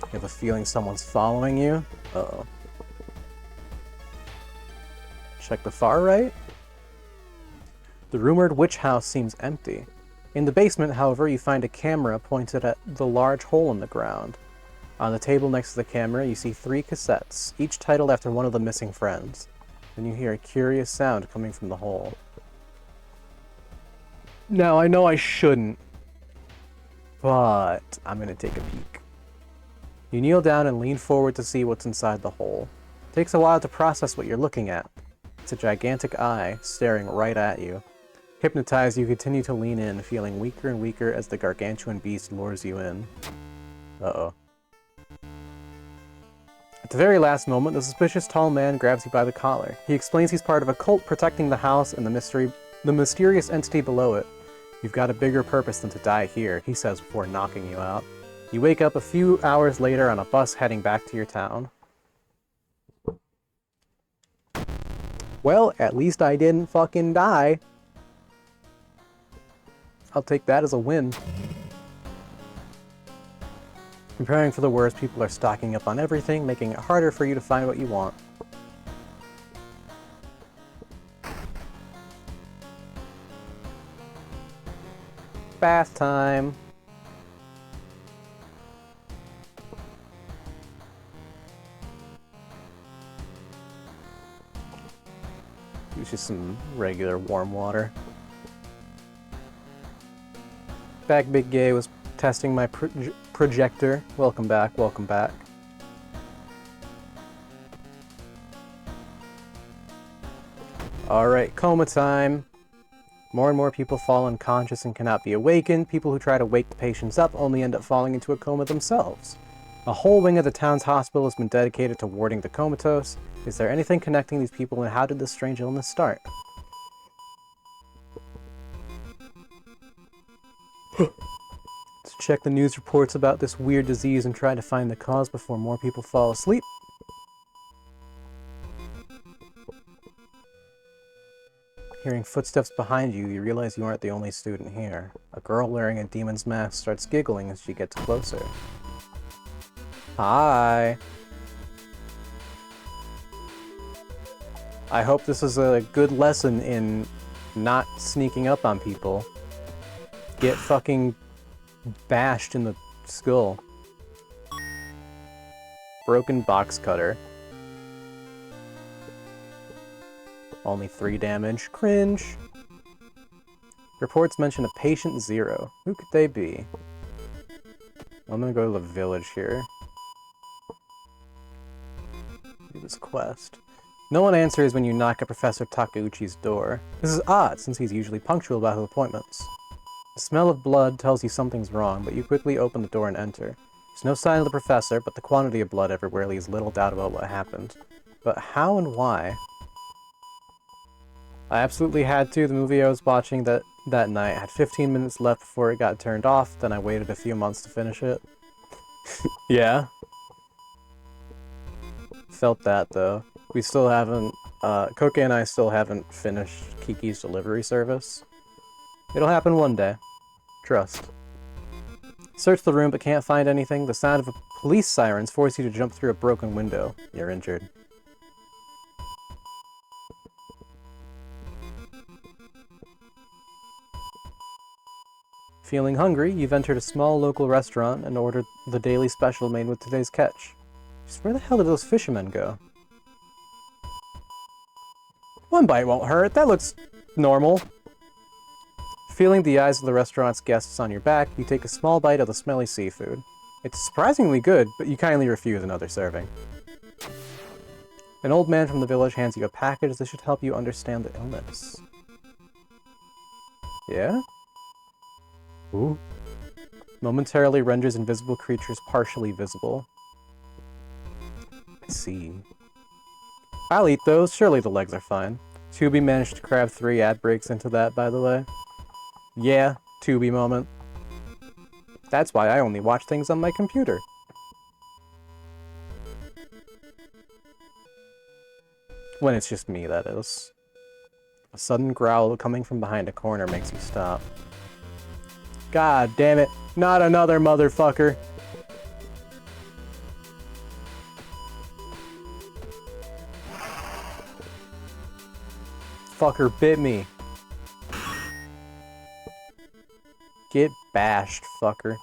You have a feeling someone's following you? Uh-oh. Check the far right. The rumored witch house seems empty. In the basement, however, you find a camera pointed at the large hole in the ground. On the table next to the camera, you see 3 cassettes, each titled after one of the missing friends. Then you hear a curious sound coming from the hole. Now, I know I shouldn't, but I'm gonna take a peek. You kneel down and lean forward to see what's inside the hole. It takes a while to process what you're looking at. It's a gigantic eye staring right at you. Hypnotized, you continue to lean in, feeling weaker and weaker as the gargantuan beast lures you in. Uh-oh. At the very last moment, the suspicious tall man grabs you by the collar. He explains he's part of a cult protecting the house and the mysterious entity below it. You've got a bigger purpose than to die here, he says before knocking you out. You wake up a few hours later on a bus heading back to your town. Well, at least I didn't fucking die. I'll take that as a win. Preparing for the worst, people are stocking up on everything, making it harder for you to find what you want. Bath time. Use just some regular warm water. Back Big Gay was testing my projector. Welcome back, welcome back. Alright, coma time. More and more people fall unconscious and cannot be awakened. People who try to wake the patients up only end up falling into a coma themselves. A whole wing of the town's hospital has been dedicated to warding the comatose. Is there anything connecting these people, and how did this strange illness start? Let's check the news reports about this weird disease and try to find the cause before more people fall asleep. Hearing footsteps behind you, you realize you aren't the only student here. A girl wearing a demon's mask starts giggling as she gets closer. Hi! I hope this is a good lesson in not sneaking up on people. Get fucking bashed in the skull. Broken box cutter. Only 3 damage. Cringe. Reports mention a patient 0. Who could they be? I'm gonna go to the village here. Do this quest. No one answers when you knock at Professor Takeuchi's door. This is odd, since he's usually punctual about his appointments. The smell of blood tells you something's wrong, but you quickly open the door and enter. There's no sign of the professor, but the quantity of blood everywhere leaves little doubt about what happened. But how and why? I absolutely had to. The movie I was watching that night had 15 minutes left before it got turned off, then I waited a few months to finish it. Yeah. Felt that, though. We still haven't, Koke and I still haven't finished Kiki's delivery service. It'll happen one day. Trust. Search the room but can't find anything. The sound of police sirens force you to jump through a broken window. You're injured. Feeling hungry, you've entered a small local restaurant and ordered the daily special made with today's catch. Just where the hell did those fishermen go? One bite won't hurt. That looks normal. Feeling the eyes of the restaurant's guests on your back, you take a small bite of the smelly seafood. It's surprisingly good, but you kindly refuse another serving. An old man from the village hands you a package that should help you understand the illness. Yeah? Ooh. Momentarily renders invisible creatures partially visible. I see. I'll eat those. Surely the legs are fine. Tubi managed to crab 3 ad breaks into that, by the way. Yeah, Tubi moment. That's why I only watch things on my computer. When it's just me, that is. A sudden growl coming from behind a corner makes you stop. God damn it, not another motherfucker! Fucker bit me. Get bashed, fucker.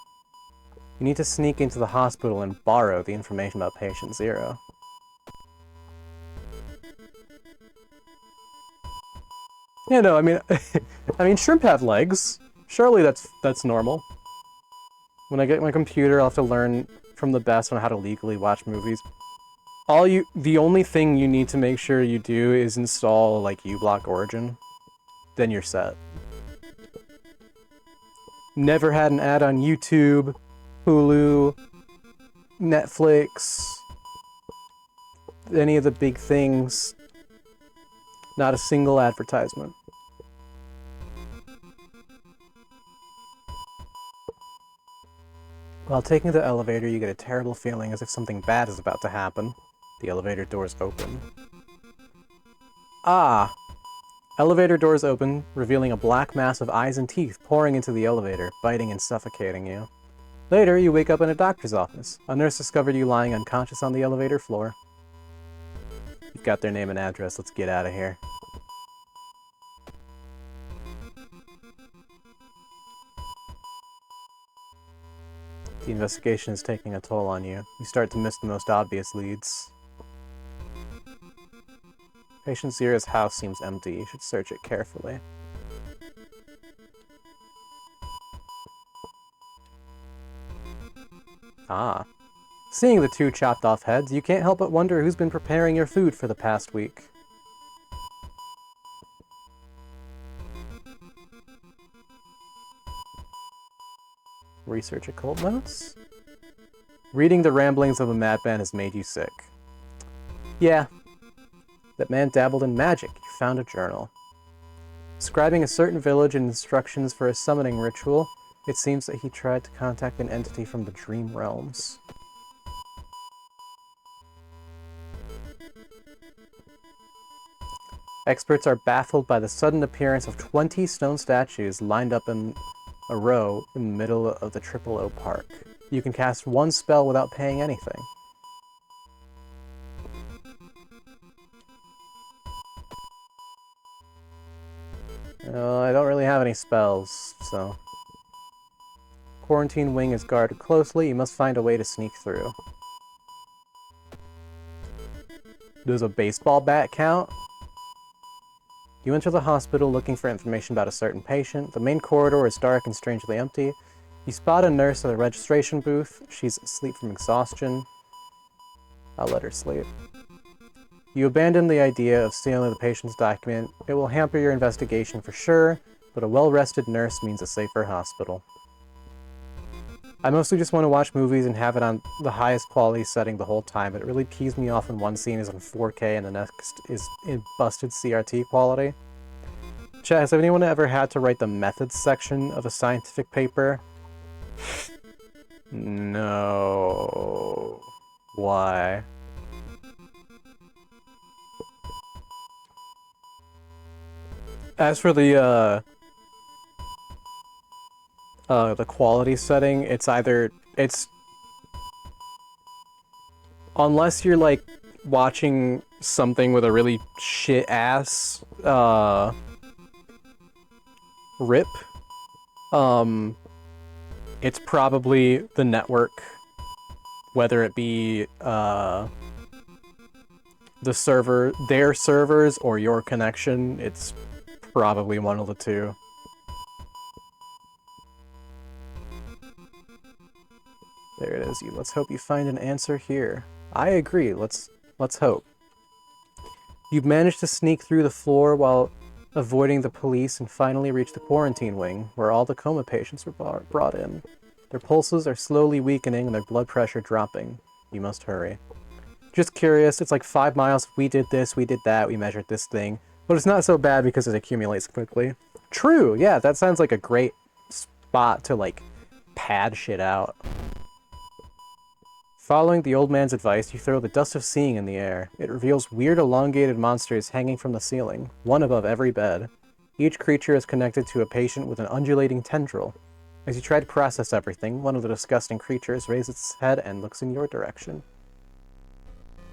You need to sneak into the hospital and borrow the information about patient 0. Yeah, no, I mean, shrimp have legs. Surely that's normal. When I get my computer, I'll have to learn from the best on how to legally watch movies. The only thing you need to make sure you do is install, like, uBlock Origin. Then you're set. Never had an ad on YouTube, Hulu, Netflix, any of the big things. Not a single advertisement. While taking the elevator, you get a terrible feeling as if something bad is about to happen. The elevator doors open. Ah! Elevator doors open, revealing a black mass of eyes and teeth pouring into the elevator, biting and suffocating you. Later, you wake up in a doctor's office. A nurse discovered you lying unconscious on the elevator floor. You've got their name and address. Let's get out of here. The investigation is taking a toll on you. You start to miss the most obvious leads. Patient Zero's house seems empty. You should search it carefully. Ah. Seeing the 2 chopped off heads, you can't help but wonder who's been preparing your food for the past week. Research occult notes? Reading the ramblings of a madman has made you sick. Yeah. That man dabbled in magic. You found a journal. Describing a certain village and instructions for a summoning ritual, it seems that he tried to contact an entity from the dream realms. Experts are baffled by the sudden appearance of 20 stone statues lined up in a row in the middle of the Triple O Park. You can cast 1 spell without paying anything. I don't really have any spells, so... Quarantine wing is guarded closely. You must find a way to sneak through. Does a baseball bat count? You enter the hospital looking for information about a certain patient. The main corridor is dark and strangely empty. You spot a nurse at a registration booth. She's asleep from exhaustion. I'll let her sleep. You abandon the idea of stealing the patient's document. It will hamper your investigation for sure, but a well-rested nurse means a safer hospital. I mostly just want to watch movies and have it on the highest quality setting the whole time, but it really pees me off when one scene is in 4K and the next is in busted CRT quality. Chat, has anyone ever had to write the methods section of a scientific paper? No. Why? As for the quality setting, it's unless you're like watching something with a really shit ass rip, it's probably the network, whether it be the server, their servers, or your connection. It's probably one of the two. There it is. Let's hope you find an answer here. I agree. Let's hope. You've managed to sneak through the floor while avoiding the police and finally reach the quarantine wing, where all the coma patients were brought in. Their pulses are slowly weakening and their blood pressure dropping. You must hurry. Just curious, it's like 5 miles. We did this, we did that, we measured this thing. But it's not so bad because it accumulates quickly. True, yeah, that sounds like a great spot to, like, pad shit out. Following the old man's advice, you throw the dust of seeing in the air. It reveals weird elongated monsters hanging from the ceiling, one above every bed. Each creature is connected to a patient with an undulating tendril. As you try to process everything, one of the disgusting creatures raises its head and looks in your direction.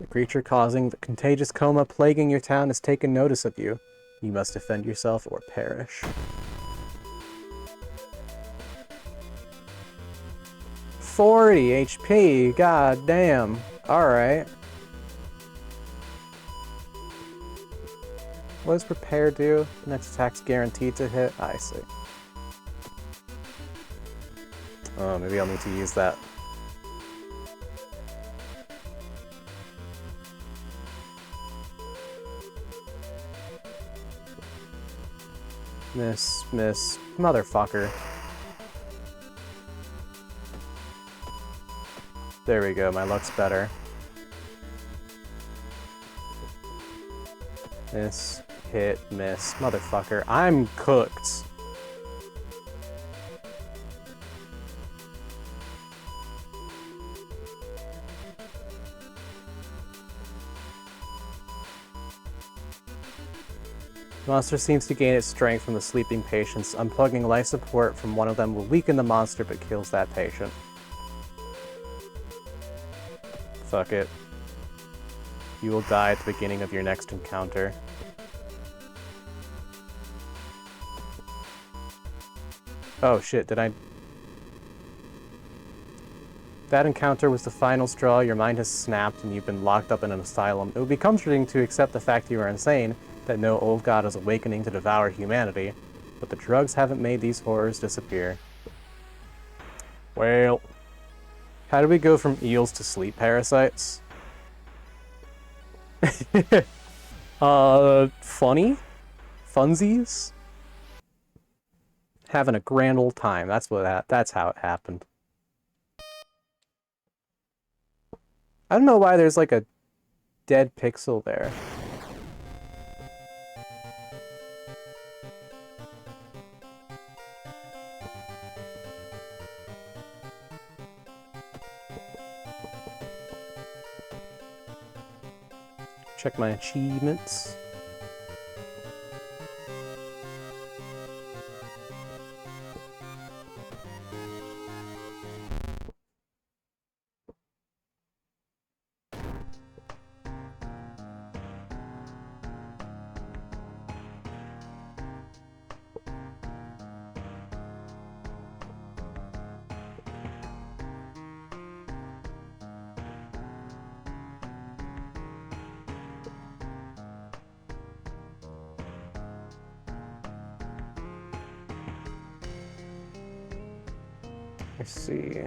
The creature causing the contagious coma plaguing your town has taken notice of you. You must defend yourself or perish. 40 HP, god damn. Alright. What does prepare do? Next attack's guaranteed to hit. I see. Oh, maybe I'll need to use that. Miss, motherfucker. There we go, my luck's better. Miss, hit, miss, motherfucker. I'm cooked. The monster seems to gain its strength from the sleeping patients. Unplugging life support from one of them will weaken the monster but kills that patient. Fuck it. You will die at the beginning of your next encounter. Oh shit, did I... That encounter was the final straw. Your mind has snapped and you've been locked up in an asylum. It would be comforting to accept the fact you are insane, that no old god is awakening to devour humanity, but the drugs haven't made these horrors disappear. Well, how do we go from eels to sleep parasites? Funny? Funsies? Having a grand old time. That's how it happened. I don't know why there's like a dead pixel there. Check my achievements. Let's see.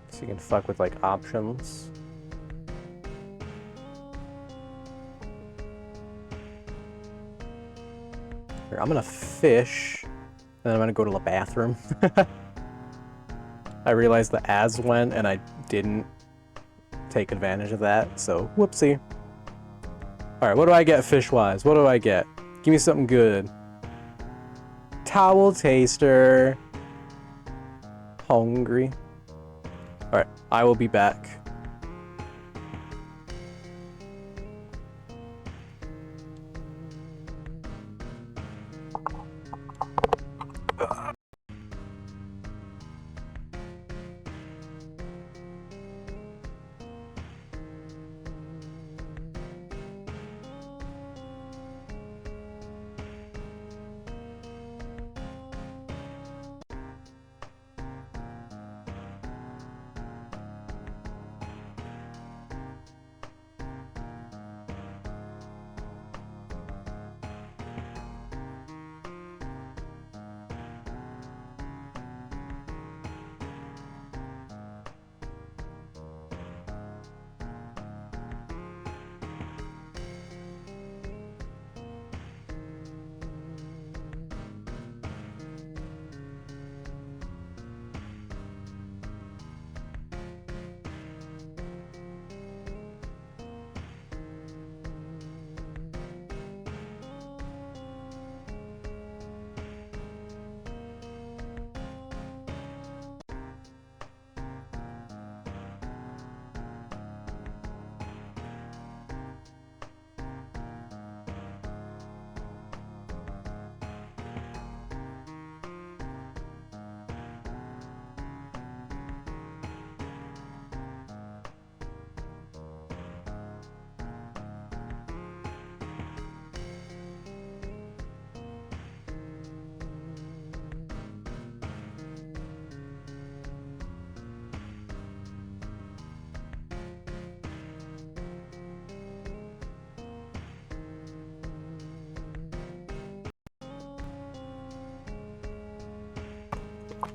So you can fuck with like options. Here, I'm gonna fish, and then I'm gonna go to the bathroom. I realized the ads went, and I didn't take advantage of that, so whoopsie. Alright, what do I get fish-wise? What do I get? Give me something good. Towel taster. Hungry. Alright, I will be back.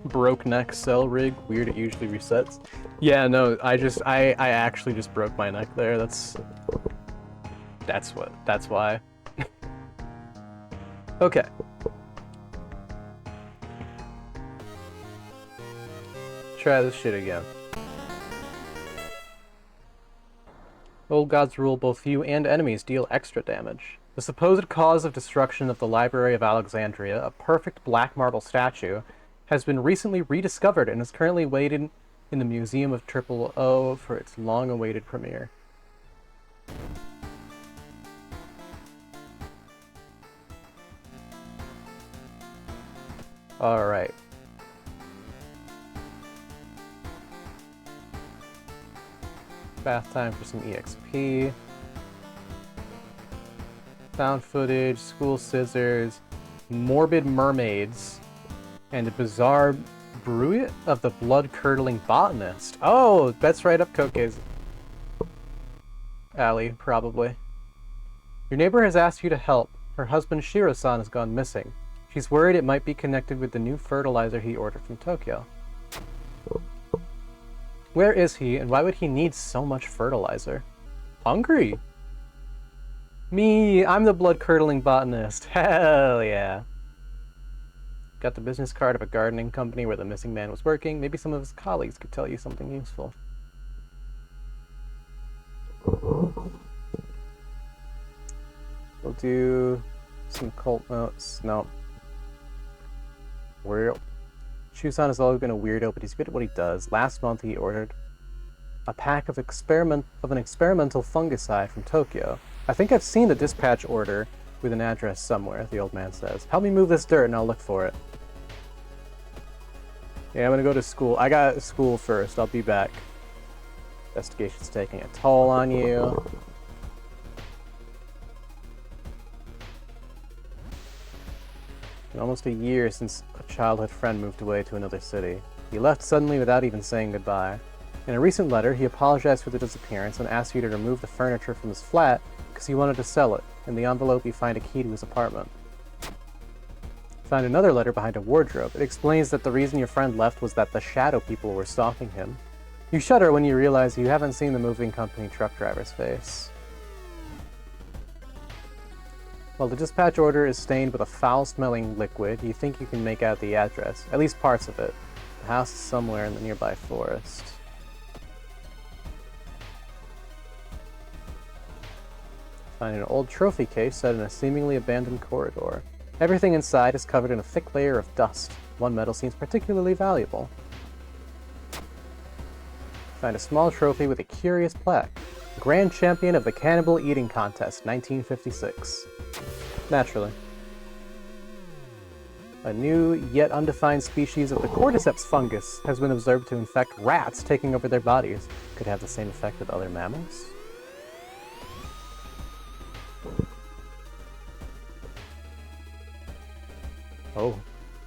Broke neck cell rig. Weird, it usually resets. Yeah, no, I actually just broke my neck there. That's why. Okay. Try this shit again. Old gods rule, both you and enemies deal extra damage. The supposed cause of destruction of the Library of Alexandria, a perfect black marble statue, has been recently rediscovered and is currently waiting in the Museum of Triple O for its long-awaited premiere. Alright. Bath time for some EXP. Found footage, school scissors, morbid mermaids, and a bizarre bruit of the blood-curdling botanist. Oh, that's right up Koke's alley, probably. Your neighbor has asked you to help. Her husband Shiro-san has gone missing. She's worried it might be connected with the new fertilizer he ordered from Tokyo. Where is he, and why would he need so much fertilizer? Hungry? Me, I'm the blood-curdling botanist. Hell yeah. Got the business card of a gardening company where the missing man was working. Maybe some of his colleagues could tell you something useful. We'll do some cult notes. No. Weirdo. Shusan has always been a weirdo, but he's good at what he does. Last month he ordered a pack of an experimental fungicide from Tokyo. I think I've seen the dispatch order with an address somewhere, the old man says. Help me move this dirt and I'll look for it. Yeah, I'm gonna go to school. I got school first. I'll be back. Investigation's taking a toll on you. Almost a year since a childhood friend moved away to another city. He left suddenly without even saying goodbye. In a recent letter, he apologized for the disappearance and asked you to remove the furniture from his flat because he wanted to sell it. In the envelope, you find a key to his apartment. Find another letter behind a wardrobe. It explains that the reason your friend left was that the shadow people were stalking him. You shudder when you realize you haven't seen the moving company truck driver's face. While the dispatch order is stained with a foul-smelling liquid, you think you can make out the address, at least parts of it. The house is somewhere in the nearby forest. Find an old trophy case set in a seemingly abandoned corridor. Everything inside is covered in a thick layer of dust. One medal seems particularly valuable. Find a small trophy with a curious plaque. Grand Champion of the Cannibal Eating Contest, 1956. Naturally. A new, yet undefined species of the cordyceps fungus has been observed to infect rats, taking over their bodies. Could have the same effect with other mammals? Oh.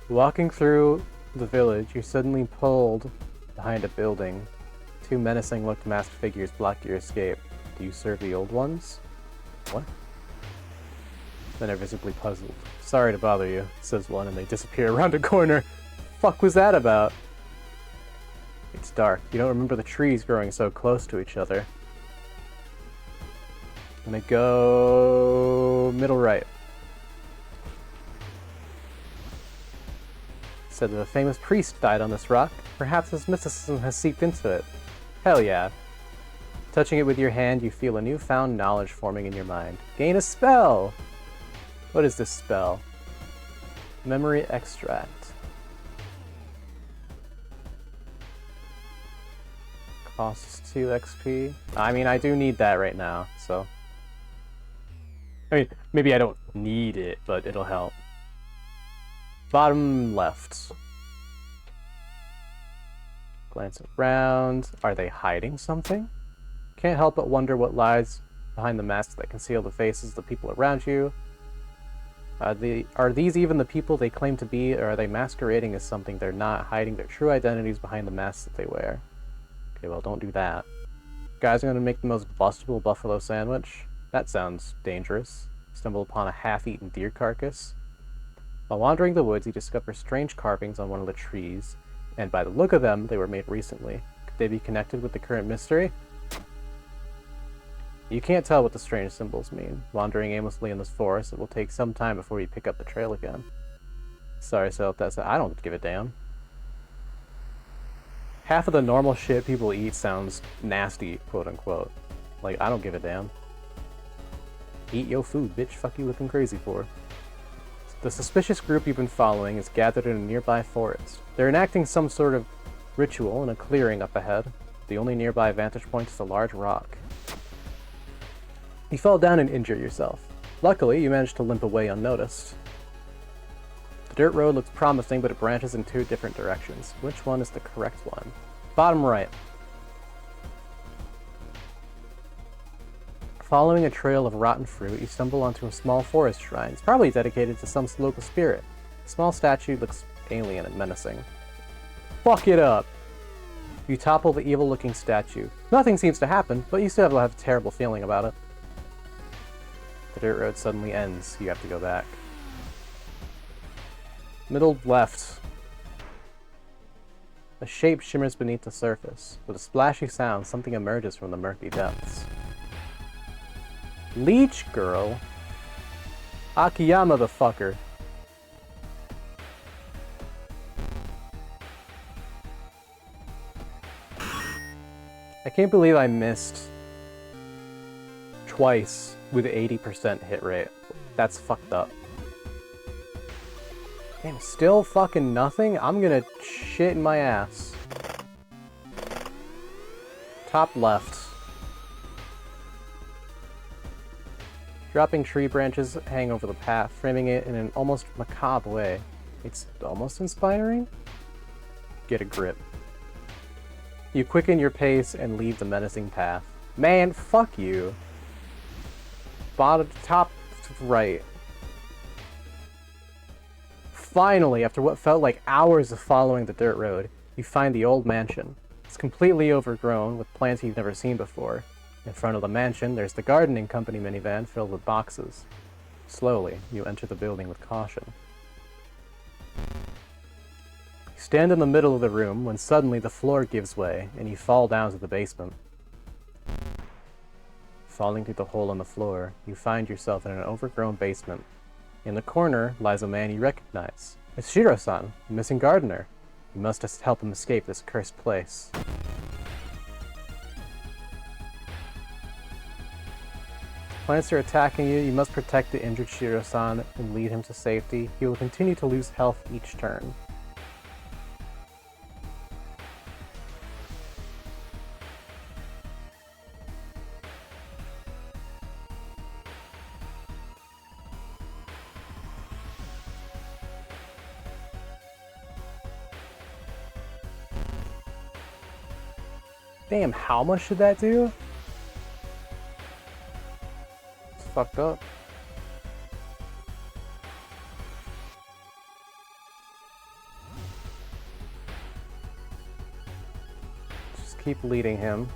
Walking through the village, you're suddenly pulled behind a building. Two menacing-looked masked figures block your escape. Do you serve the old ones? What? Then are visibly puzzled. Sorry to bother you, says one, and they disappear around a corner. Fuck was that about? It's dark. You don't remember the trees growing so close to each other. I'm gonna go middle right. Said that a famous priest died on this rock. Perhaps his mysticism has seeped into it. Hell yeah. Touching it with your hand, you feel a newfound knowledge forming in your mind. Gain a spell! What is this spell? Memory extract. Costs 2 XP. I mean, I do need that right now, so... I mean, maybe I don't need it, but it'll help. Bottom left. Glance around. Are they hiding something? Can't help but wonder what lies behind the masks that conceal the faces of the people around you. Are these even the people they claim to be, or are they masquerading as something they're not, hiding their true identities behind the masks that they wear? Okay, well, don't do that. Guys are going to make the most bustable buffalo sandwich? That sounds dangerous. Stumble upon a half-eaten deer carcass. While wandering the woods, you discover strange carvings on one of the trees, and by the look of them, they were made recently. Could they be connected with the current mystery? You can't tell what the strange symbols mean. Wandering aimlessly in this forest, it will take some time before you pick up the trail again. Sorry, so that's I don't give a damn. Half of the normal shit people eat sounds nasty, quote-unquote. Like, I don't give a damn. Eat your food, bitch. Fuck you looking crazy for. The suspicious group you've been following is gathered in a nearby forest. They're enacting some sort of ritual in a clearing up ahead. The only nearby vantage point is a large rock. You fall down and injure yourself. Luckily, you manage to limp away unnoticed. The dirt road looks promising, but it branches in 2 different directions. Which one is the correct one? Bottom right. Following a trail of rotten fruit, you stumble onto a small forest shrine. It's probably dedicated to some local spirit. The small statue looks alien and menacing. Fuck it up! You topple the evil-looking statue. Nothing seems to happen, but you still have a terrible feeling about it. The dirt road suddenly ends. You have to go back. Middle left. A shape shimmers beneath the surface. With a splashy sound, something emerges from the murky depths. Leech girl? Akiyama the fucker. I can't believe I missed twice with 80% hit rate. That's fucked up. Damn, still fucking nothing? I'm gonna shit in my ass. Top left. Dropping tree branches hang over the path, framing it in an almost macabre way. It's almost inspiring? Get a grip. You quicken your pace and leave the menacing path. Man, fuck you. Bottom, top right. Finally, after what felt like hours of following the dirt road, you find the old mansion. It's completely overgrown, with plants you've never seen before. In front of the mansion, there's the gardening company minivan filled with boxes. Slowly, you enter the building with caution. You stand in the middle of the room when suddenly the floor gives way and you fall down to the basement. Falling through the hole in the floor, you find yourself in an overgrown basement. In the corner lies a man you recognize. It's Shiro-san, the missing gardener. You must just help him escape this cursed place. Plants are attacking you. You must protect the injured Shiro-san and lead him to safety. He will continue to lose health each turn. Damn, how much did that do? It's fucked up. Just keep leading him.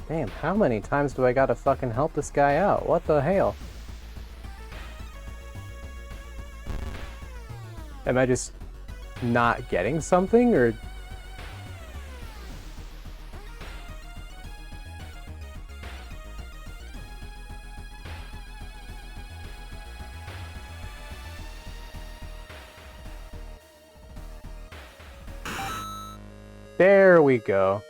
Damn, how many times do I gotta fucking help this guy out? What the hell? Am I just not getting something, or... There we go.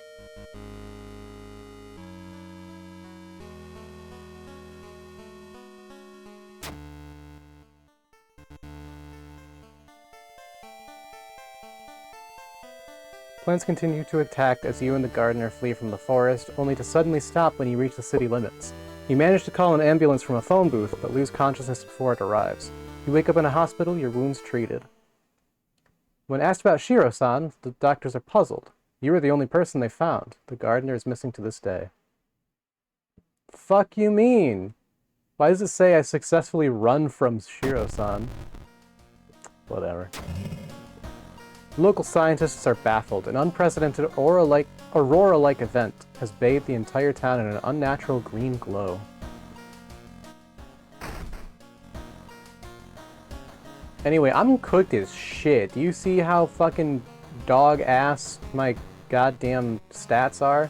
Plants continue to attack as you and the gardener flee from the forest, only to suddenly stop when you reach the city limits. You manage to call an ambulance from a phone booth, but lose consciousness before it arrives. You wake up in a hospital, your wounds treated. When asked about Shiro-san, the doctors are puzzled. You are the only person they found. The gardener is missing to this day. Fuck you mean? Why does it say I successfully run from Shiro-san? Whatever. Local scientists are baffled. An unprecedented aurora-like event has bathed the entire town in an unnatural green glow. Anyway, I'm cooked as shit. Do you see how fucking dog-ass my goddamn stats are?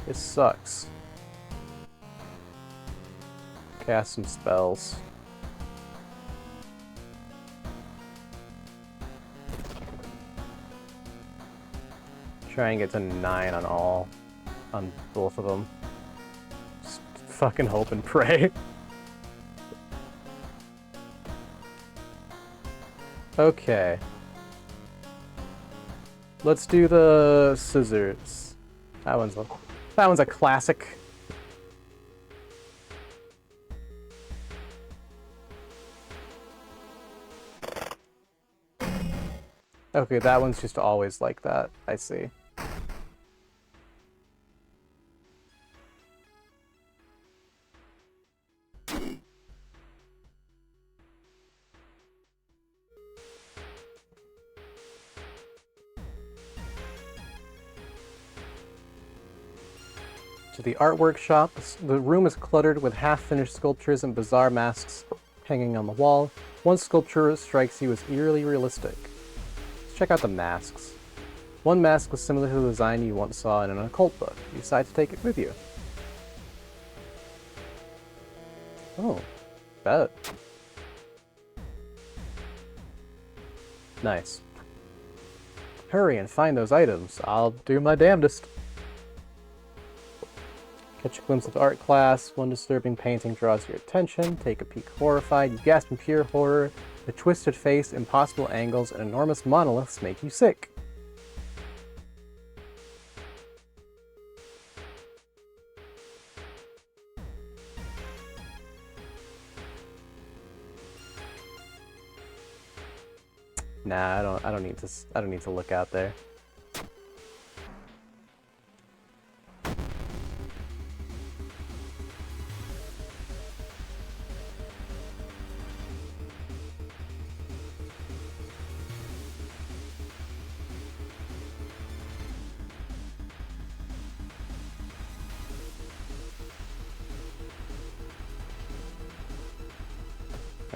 This sucks. Cast some spells. Try and get to 9 on both of them. Just fucking hope and pray. Okay. Let's do the scissors. That one's a classic. Okay, that one's just always like that. I see. To the art workshop, the room is cluttered with half-finished sculptures and bizarre masks hanging on the wall. One sculpture strikes you as eerily realistic. Let's check out the masks. One mask was similar to the design you once saw in an occult book. You decide to take it with you. Oh, bet. Nice. Hurry and find those items. I'll do my damnedest. Catch a glimpse of art class. One disturbing painting draws your attention. Take a peek horrified. You gasp in pure horror. The twisted face, impossible angles, and enormous monoliths make you sick. Nah, I don't need to. I don't need to look out there.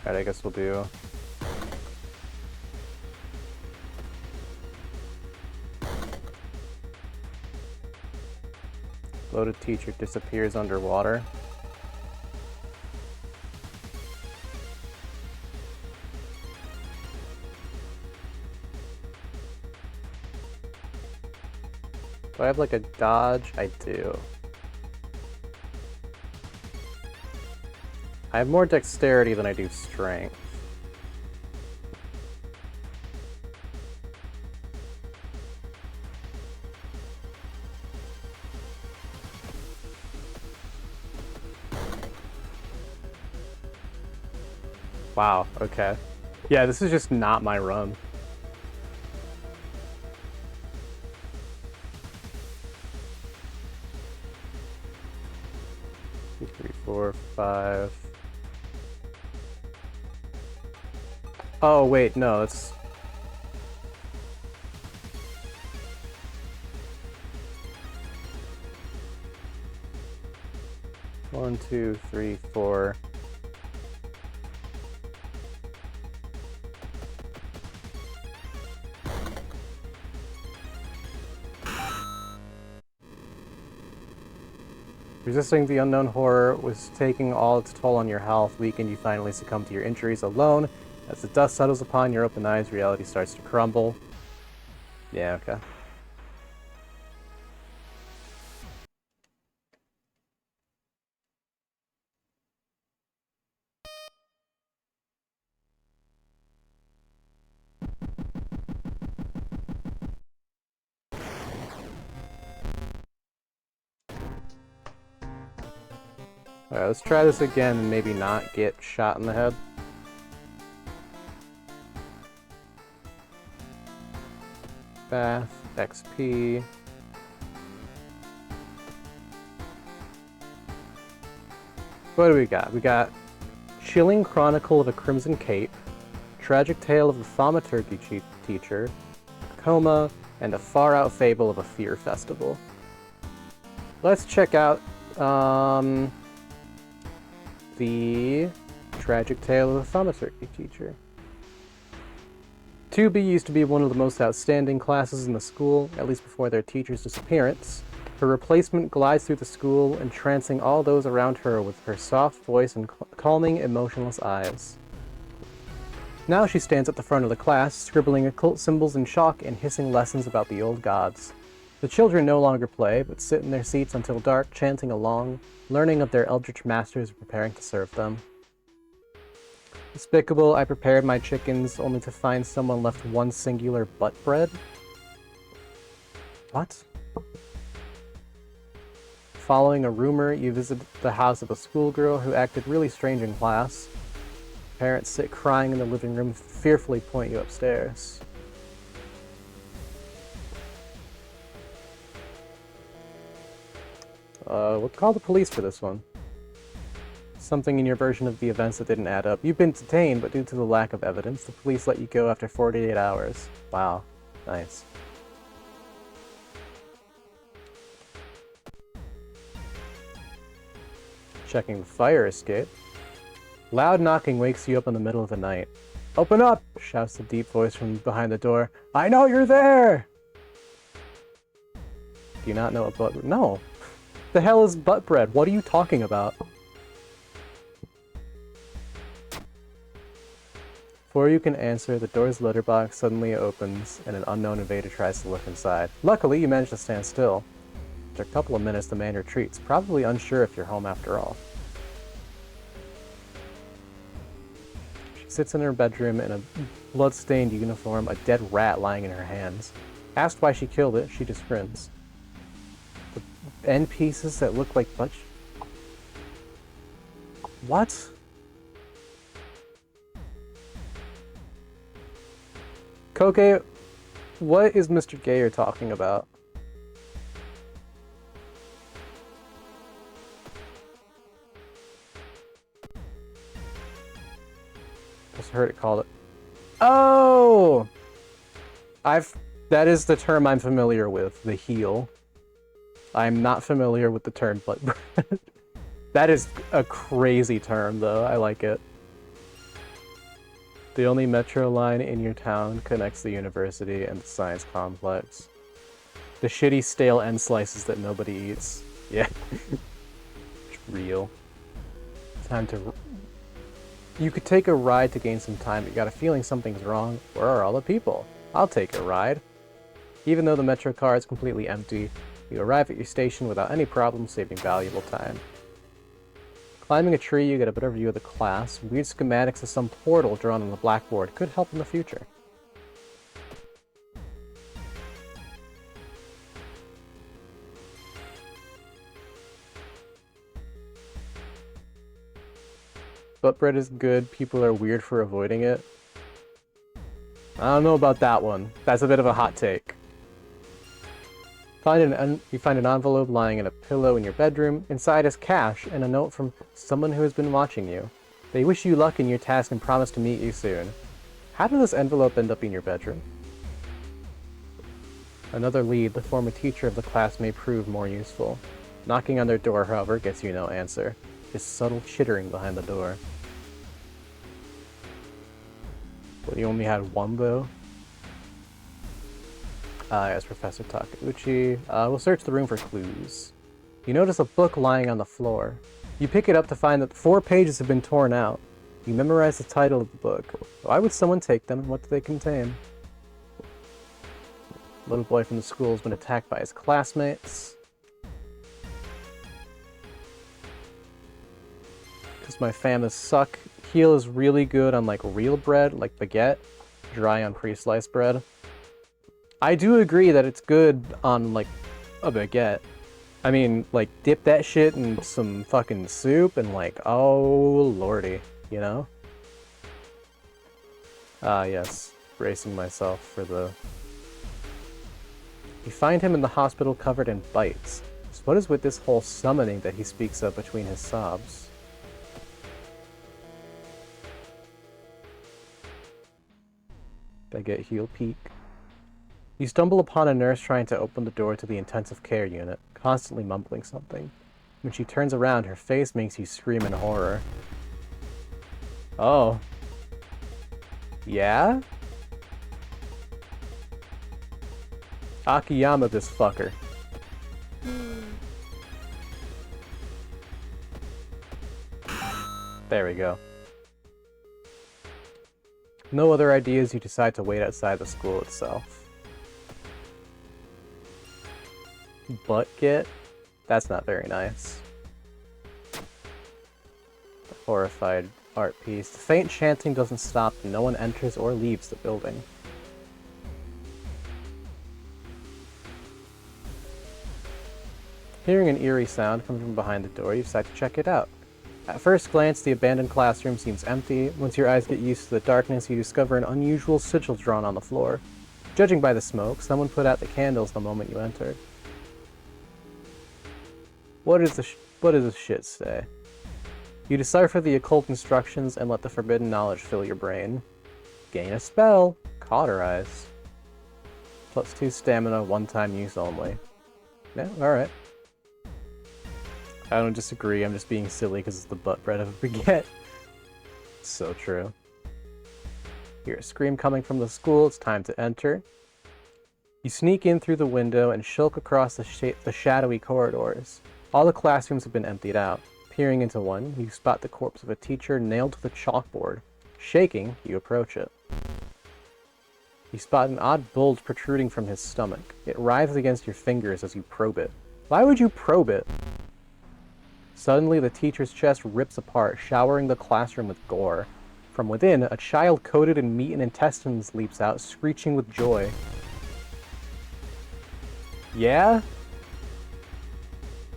Alright, I guess we'll do. Loaded teacher disappears underwater. Do I have like a dodge? I do. I have more dexterity than I do strength. Wow, okay. Yeah, this is just not my run. Two, three, four, five. Oh, wait, no, it's... One, two, three, four. Resisting the unknown horror was taking all its toll on your health. Weakened, you finally succumb to your injuries alone. As the dust settles upon your open eyes, reality starts to crumble. Yeah, okay. Alright, let's try this again and maybe not get shot in the head. Bath, XP. What do we got? We got Chilling Chronicle of a Crimson Cape, Tragic Tale of the Thaumaturgy Teacher, Coma, and A Far-Out Fable of a Fear Festival. Let's check out the Tragic Tale of the Thaumaturgy Teacher. 2B used to be one of the most outstanding classes in the school, at least before their teacher's disappearance. Her replacement glides through the school, entrancing all those around her with her soft voice and calming, emotionless eyes. Now she stands at the front of the class, scribbling occult symbols in chalk and hissing lessons about the old gods. The children no longer play, but sit in their seats until dark, chanting along, learning of their eldritch masters and preparing to serve them. Despicable, I prepared my chickens only to find someone left one singular butt bread. What? Following a rumor, you visit the house of a schoolgirl who acted really strange in class. Parents sit crying in the living room, fearfully point you upstairs. We'll call the police for this one. Something in your version of the events that didn't add up. You've been detained, but due to the lack of evidence, the police let you go after 48 hours. Wow. Nice. Checking the fire escape. Loud knocking wakes you up in the middle of the night. "Open up!" shouts the deep voice from behind the door. "I know you're there!" Do you not know what butt... No! The hell is butt bread? What are you talking about? Before you can answer, the door's letterbox suddenly opens and an unknown invader tries to look inside. Luckily, you manage to stand still. After a couple of minutes, the man retreats, probably unsure if you're home after all. She sits in her bedroom in a blood-stained uniform, a dead rat lying in her hands. Asked why she killed it, she just grins. The end pieces that look like butt... What? Koke, what is Mr. Gayer talking about? Just heard it called it. Oh! That is the term I'm familiar with, the heel. I'm not familiar with the term butt bread. That is a crazy term, though. I like it. The only metro line in your town connects the university and the science complex. The shitty, stale end slices that nobody eats. Yeah. It's real. Time to... You could take a ride to gain some time, but you got a feeling something's wrong. Where are all the people? I'll take a ride. Even though the metro car is completely empty, you arrive at your station without any problem, saving valuable time. Climbing a tree, you get a better view of the class. Weird schematics of some portal drawn on the blackboard could help in the future. Butt bread is good. People are weird for avoiding it. I don't know about that one. That's a bit of a hot take. You find an envelope lying in a pillow in your bedroom. Inside is cash and a note from someone who has been watching you. They wish you luck in your task and promise to meet you soon. How did this envelope end up in your bedroom? Another lead, the former teacher of the class may prove more useful. Knocking on their door, however, gets you no answer. Just subtle chittering behind the door. Well, you only had one, though? Yes, Professor Takeuchi. We'll search the room for clues. You notice a book lying on the floor. You pick it up to find that 4 pages have been torn out. You memorize the title of the book. Why would someone take them, and what do they contain? Little boy from the school has been attacked by his classmates. Because my famous suck. Heel is really good on, like, real bread, like baguette. Dry on pre-sliced bread. I do agree that it's good on, like, a baguette. I mean, like, dip that shit in some fucking soup and, like, oh lordy, you know? Ah, yes. Bracing myself for the... You find him in the hospital covered in bites. So what is with this whole summoning that he speaks of between his sobs? Baguette heel peek. You stumble upon a nurse trying to open the door to the intensive care unit, constantly mumbling something. When she turns around, her face makes you scream in horror. Oh. Yeah? Akiyama this fucker. There we go. No other ideas, you decide to wait outside the school itself. Butt get? That's not very nice. The horrified art piece. The faint chanting doesn't stop, and no one enters or leaves the building. Hearing an eerie sound coming from behind the door, you decide to check it out. At first glance, the abandoned classroom seems empty. Once your eyes get used to the darkness, you discover an unusual sigil drawn on the floor. Judging by the smoke, someone put out the candles the moment you entered. What does this shit say? You decipher the occult instructions and let the forbidden knowledge fill your brain. Gain a spell. Cauterize. +2 stamina, one-time use only. Yeah, alright. I don't disagree, I'm just being silly because it's the butt bread of a baguette. So true. Hear a scream coming from the school, it's time to enter. You sneak in through the window and shulk across the shadowy corridors. All the classrooms have been emptied out. Peering into one, you spot the corpse of a teacher nailed to the chalkboard. Shaking, you approach it. You spot an odd bulge protruding from his stomach. It writhes against your fingers as you probe it. Why would you probe it? Suddenly, the teacher's chest rips apart, showering the classroom with gore. From within, a child coated in meat and intestines leaps out, screeching with joy. Yeah?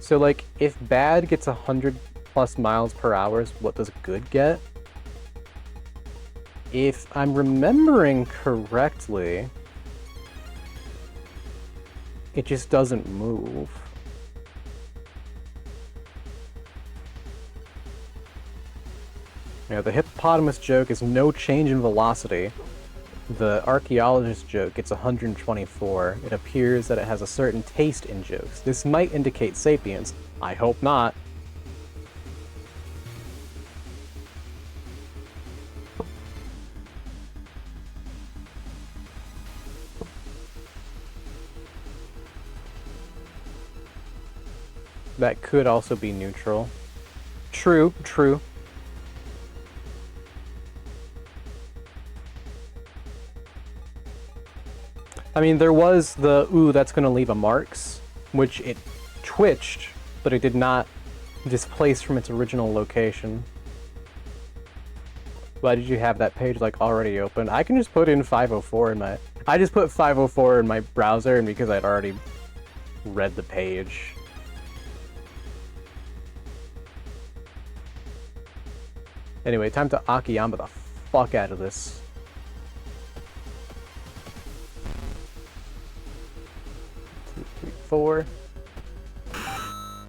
So, like, if bad gets 100+ miles per hour, what does good get? If I'm remembering correctly, it just doesn't move. The hippopotamus joke is no change in velocity. The archaeologist joke gets 124. It appears that it has a certain taste in jokes. This might indicate sapience. I hope not. That could also be neutral. True, true. I mean, there was the, ooh, that's gonna leave a marks, which it twitched, but it did not displace from its original location. Why did you have that page, like, already open? I can just put in 504 in my... I just put 504 in my browser, and because I'd already read the page. Anyway, time to Akiyama the fuck out of this. Two, three, four.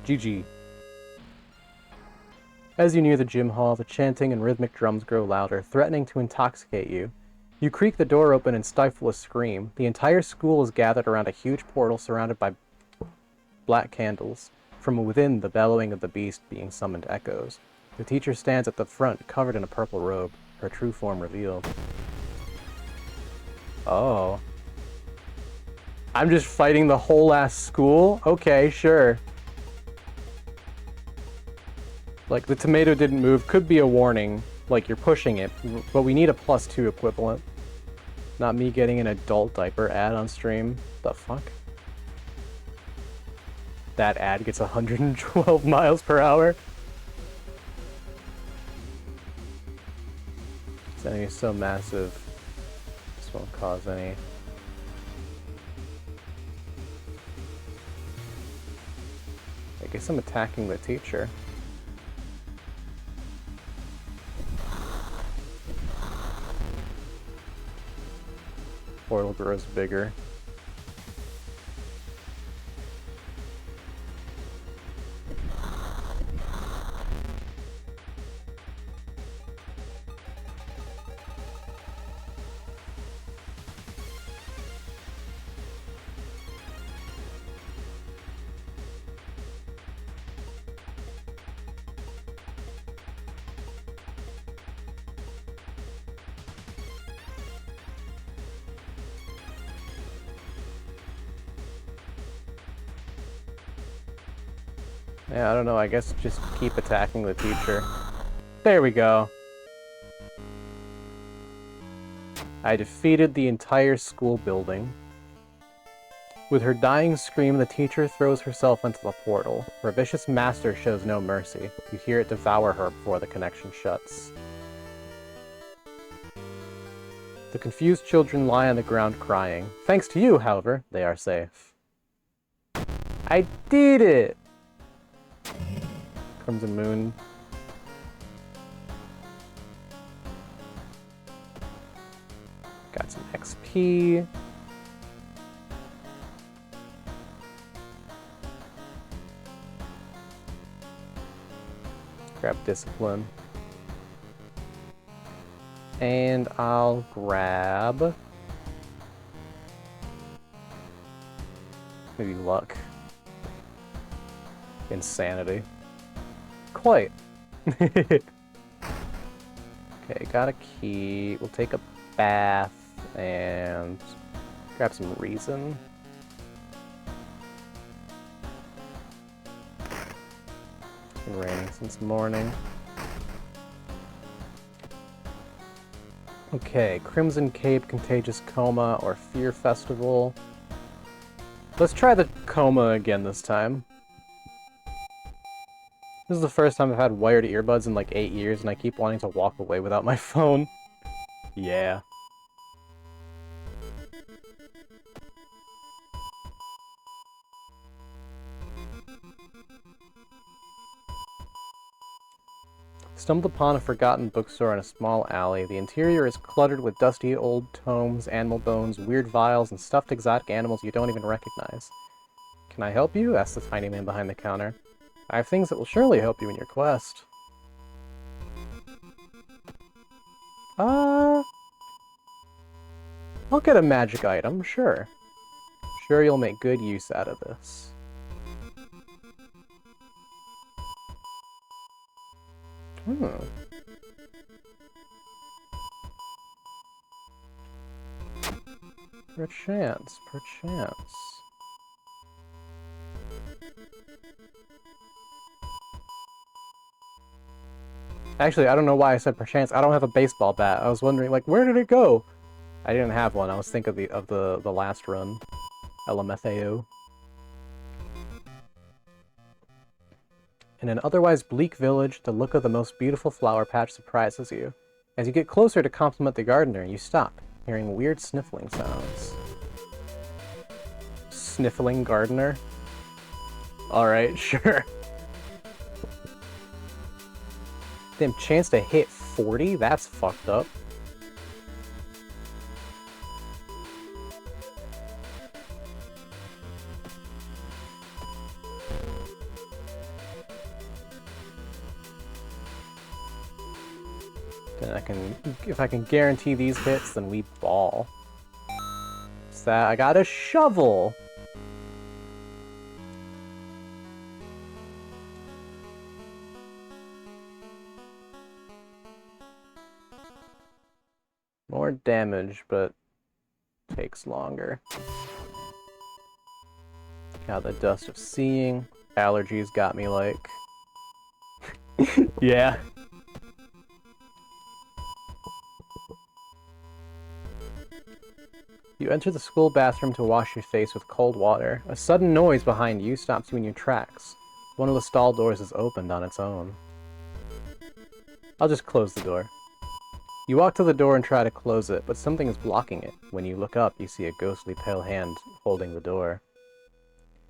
GG. As you near the gym hall, the chanting and rhythmic drums grow louder, threatening to intoxicate you. You creak the door open and stifle a scream. The entire school is gathered around a huge portal surrounded by black candles. From within, the bellowing of the beast being summoned echoes. The teacher stands at the front, covered in a purple robe, her true form revealed. Oh. I'm just fighting the whole ass school? Okay, sure. Like, the tomato didn't move, could be a warning. Like, you're pushing it, but we need a +2 equivalent. Not me getting an adult diaper ad on stream. The fuck? That ad gets 112 miles per hour? This enemy is so massive. This won't cause any... I guess I'm attacking the teacher. Portal grows bigger. Yeah, I don't know, I guess just keep attacking the teacher. There we go. I defeated the entire school building. With her dying scream, the teacher throws herself into the portal. Her vicious master shows no mercy. You hear it devour her before the connection shuts. The confused children lie on the ground crying. Thanks to you, however, they are safe. I did it! Crimson Moon. Got some XP. Grab Discipline. And I'll grab... maybe Luck. Insanity. Quite. Okay, got a key. We'll take a bath and grab some reason. It's been raining since morning. Okay, Crimson Cape, Contagious Coma, or Fear Festival. Let's try the Coma again this time. This is the first time I've had wired earbuds in like 8 years, and I keep wanting to walk away without my phone. Yeah. Stumbled upon a forgotten bookstore in a small alley. The interior is cluttered with dusty old tomes, animal bones, weird vials, and stuffed exotic animals you don't even recognize. Can I help you? Asked the tiny man behind the counter. I have things that will surely help you in your quest. I'll get a magic item, sure. Sure you'll make good use out of this. Perchance, perchance. Actually, I don't know why I said perchance. I don't have a baseball bat. I was wondering, like, where did it go? I didn't have one. I was thinking of the last run. LMFAO. In an otherwise bleak village, the look of the most beautiful flower patch surprises you. As you get closer to compliment the gardener, you stop, hearing weird sniffling sounds. Sniffling gardener? Alright, sure. Damn, chance to hit 40? That's fucked up. Then if I can guarantee these hits, then we ball. What's that? I got a shovel! More damage, but takes longer. Got the dust of seeing. Allergies got me like... yeah. You enter the school bathroom to wash your face with cold water. A sudden noise behind you stops you in your tracks. One of the stall doors is opened on its own. I'll just close the door. You walk to the door and try to close it, but something is blocking it. When you look up, you see a ghostly pale hand holding the door.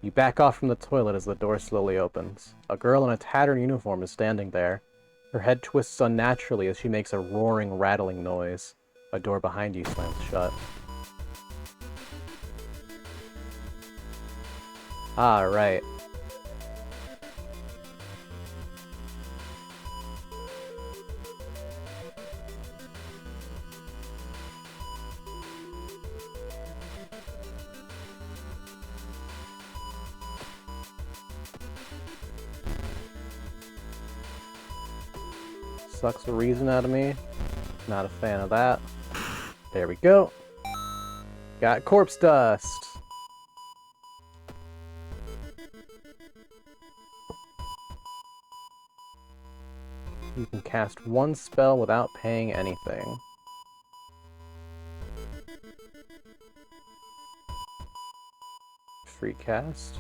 You back off from the toilet as the door slowly opens. A girl in a tattered uniform is standing there. Her head twists unnaturally as she makes a roaring, rattling noise. A door behind you slams shut. Ah, right. Sucks the reason out of me. Not a fan of that. There we go. Got corpse dust. You can cast one spell without paying anything. Free cast.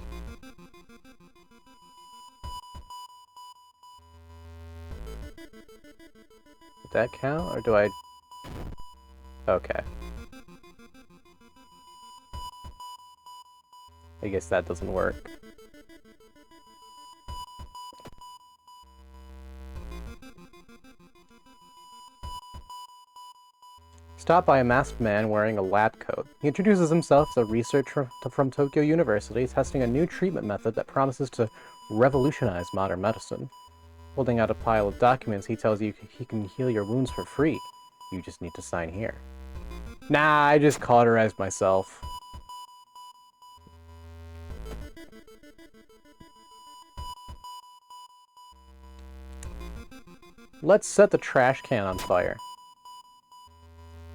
Did that count, or do I... Okay. I guess that doesn't work. Stopped by a masked man wearing a lab coat. He introduces himself as a researcher from Tokyo University, testing a new treatment method that promises to revolutionize modern medicine. Holding out a pile of documents, he tells you he can heal your wounds for free. You just need to sign here. Nah, I just cauterized myself. Let's set the trash can on fire.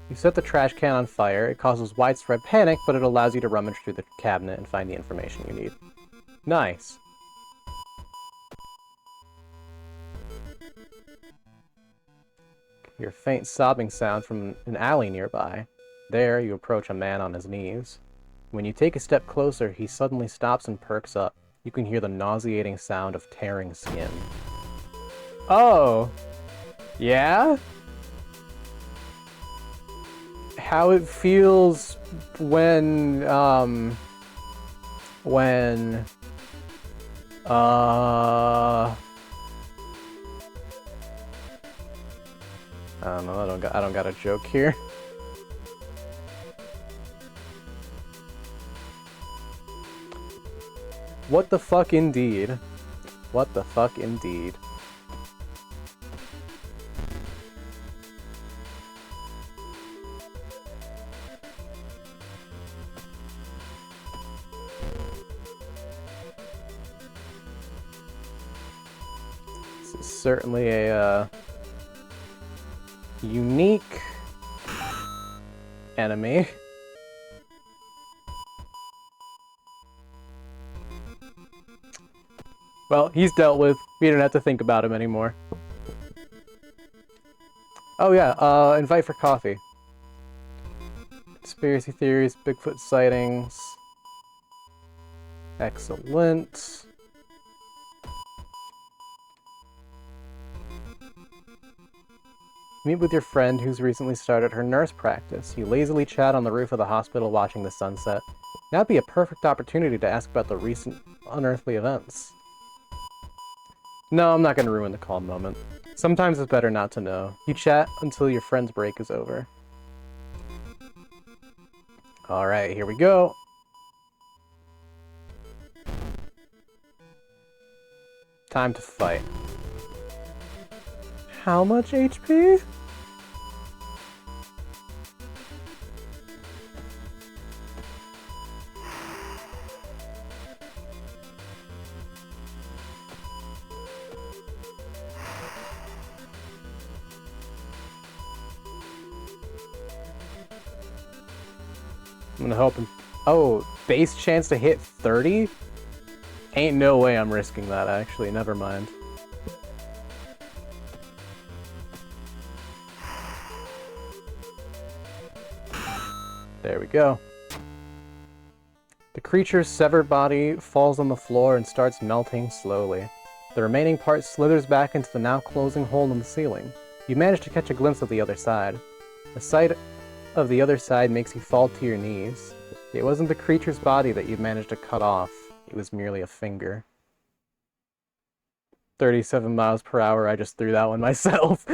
You set the trash can on fire. It causes widespread panic, but it allows you to rummage through the cabinet and find the information you need. Nice. You hear a faint sobbing sound from an alley nearby. There, you approach a man on his knees. When you take a step closer, he suddenly stops and perks up. You can hear the nauseating sound of tearing skin. Oh! Yeah? How it feels when I don't know, I don't got a joke here. What the fuck indeed? What the fuck indeed? This is certainly a unique enemy. Well, he's dealt with. We don't have to think about him anymore. Oh yeah, invite for coffee. Conspiracy theories, Bigfoot sightings. Excellent. Meet with your friend who's recently started her nurse practice. You lazily chat on the roof of the hospital watching the sunset. That'd be a perfect opportunity to ask about the recent unearthly events. No, I'm not going to ruin the calm moment. Sometimes it's better not to know. You chat until your friend's break is over. Alright, here we go. Time to fight. How much HP? I'm gonna hope. Oh, base chance to hit 30? Ain't no way I'm risking that, actually. Never mind. There we go. The creature's severed body falls on the floor and starts melting slowly. The remaining part slithers back into the now closing hole in the ceiling. You manage to catch a glimpse of the other side. The sight of the other side makes you fall to your knees. It wasn't the creature's body that you managed to cut off. It was merely a finger. 37 miles per hour, I just threw that one myself.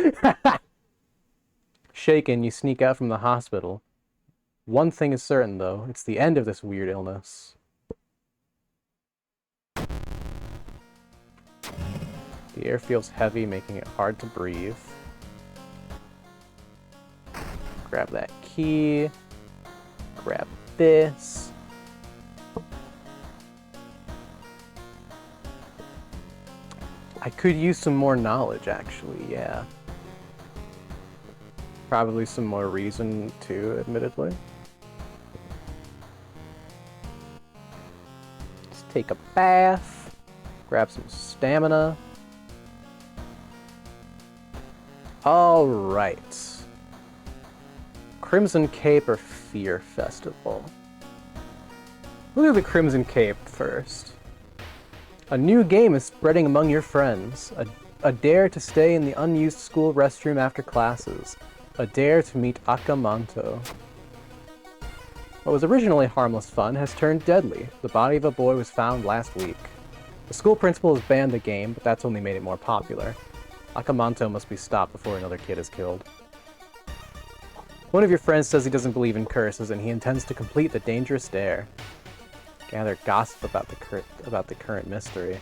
Shaken, you sneak out from the hospital. One thing is certain, though. It's the end of this weird illness. The air feels heavy, making it hard to breathe. Grab that key. Grab this. I could use some more knowledge, actually, yeah. Probably some more reason, too, admittedly. Let's take a bath. Grab some stamina. Alright. Crimson Cape or Fear Festival? Look at the Crimson Cape first. A new game is spreading among your friends. A dare to stay in the unused school restroom after classes. A dare to meet Akamanto. What was originally harmless fun has turned deadly. The body of a boy was found last week. The school principal has banned the game, but that's only made it more popular. Akamanto must be stopped before another kid is killed. One of your friends says he doesn't believe in curses, and he intends to complete the dangerous dare. Gather gossip about the current mystery.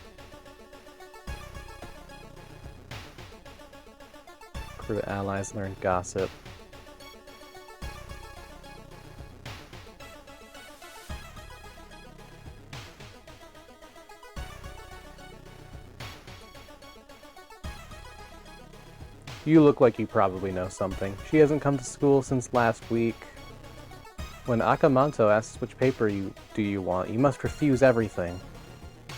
Crew allies learn gossip. You look like you probably know something. She hasn't come to school since last week. When Akamanto asks which paper do you want, you must refuse everything.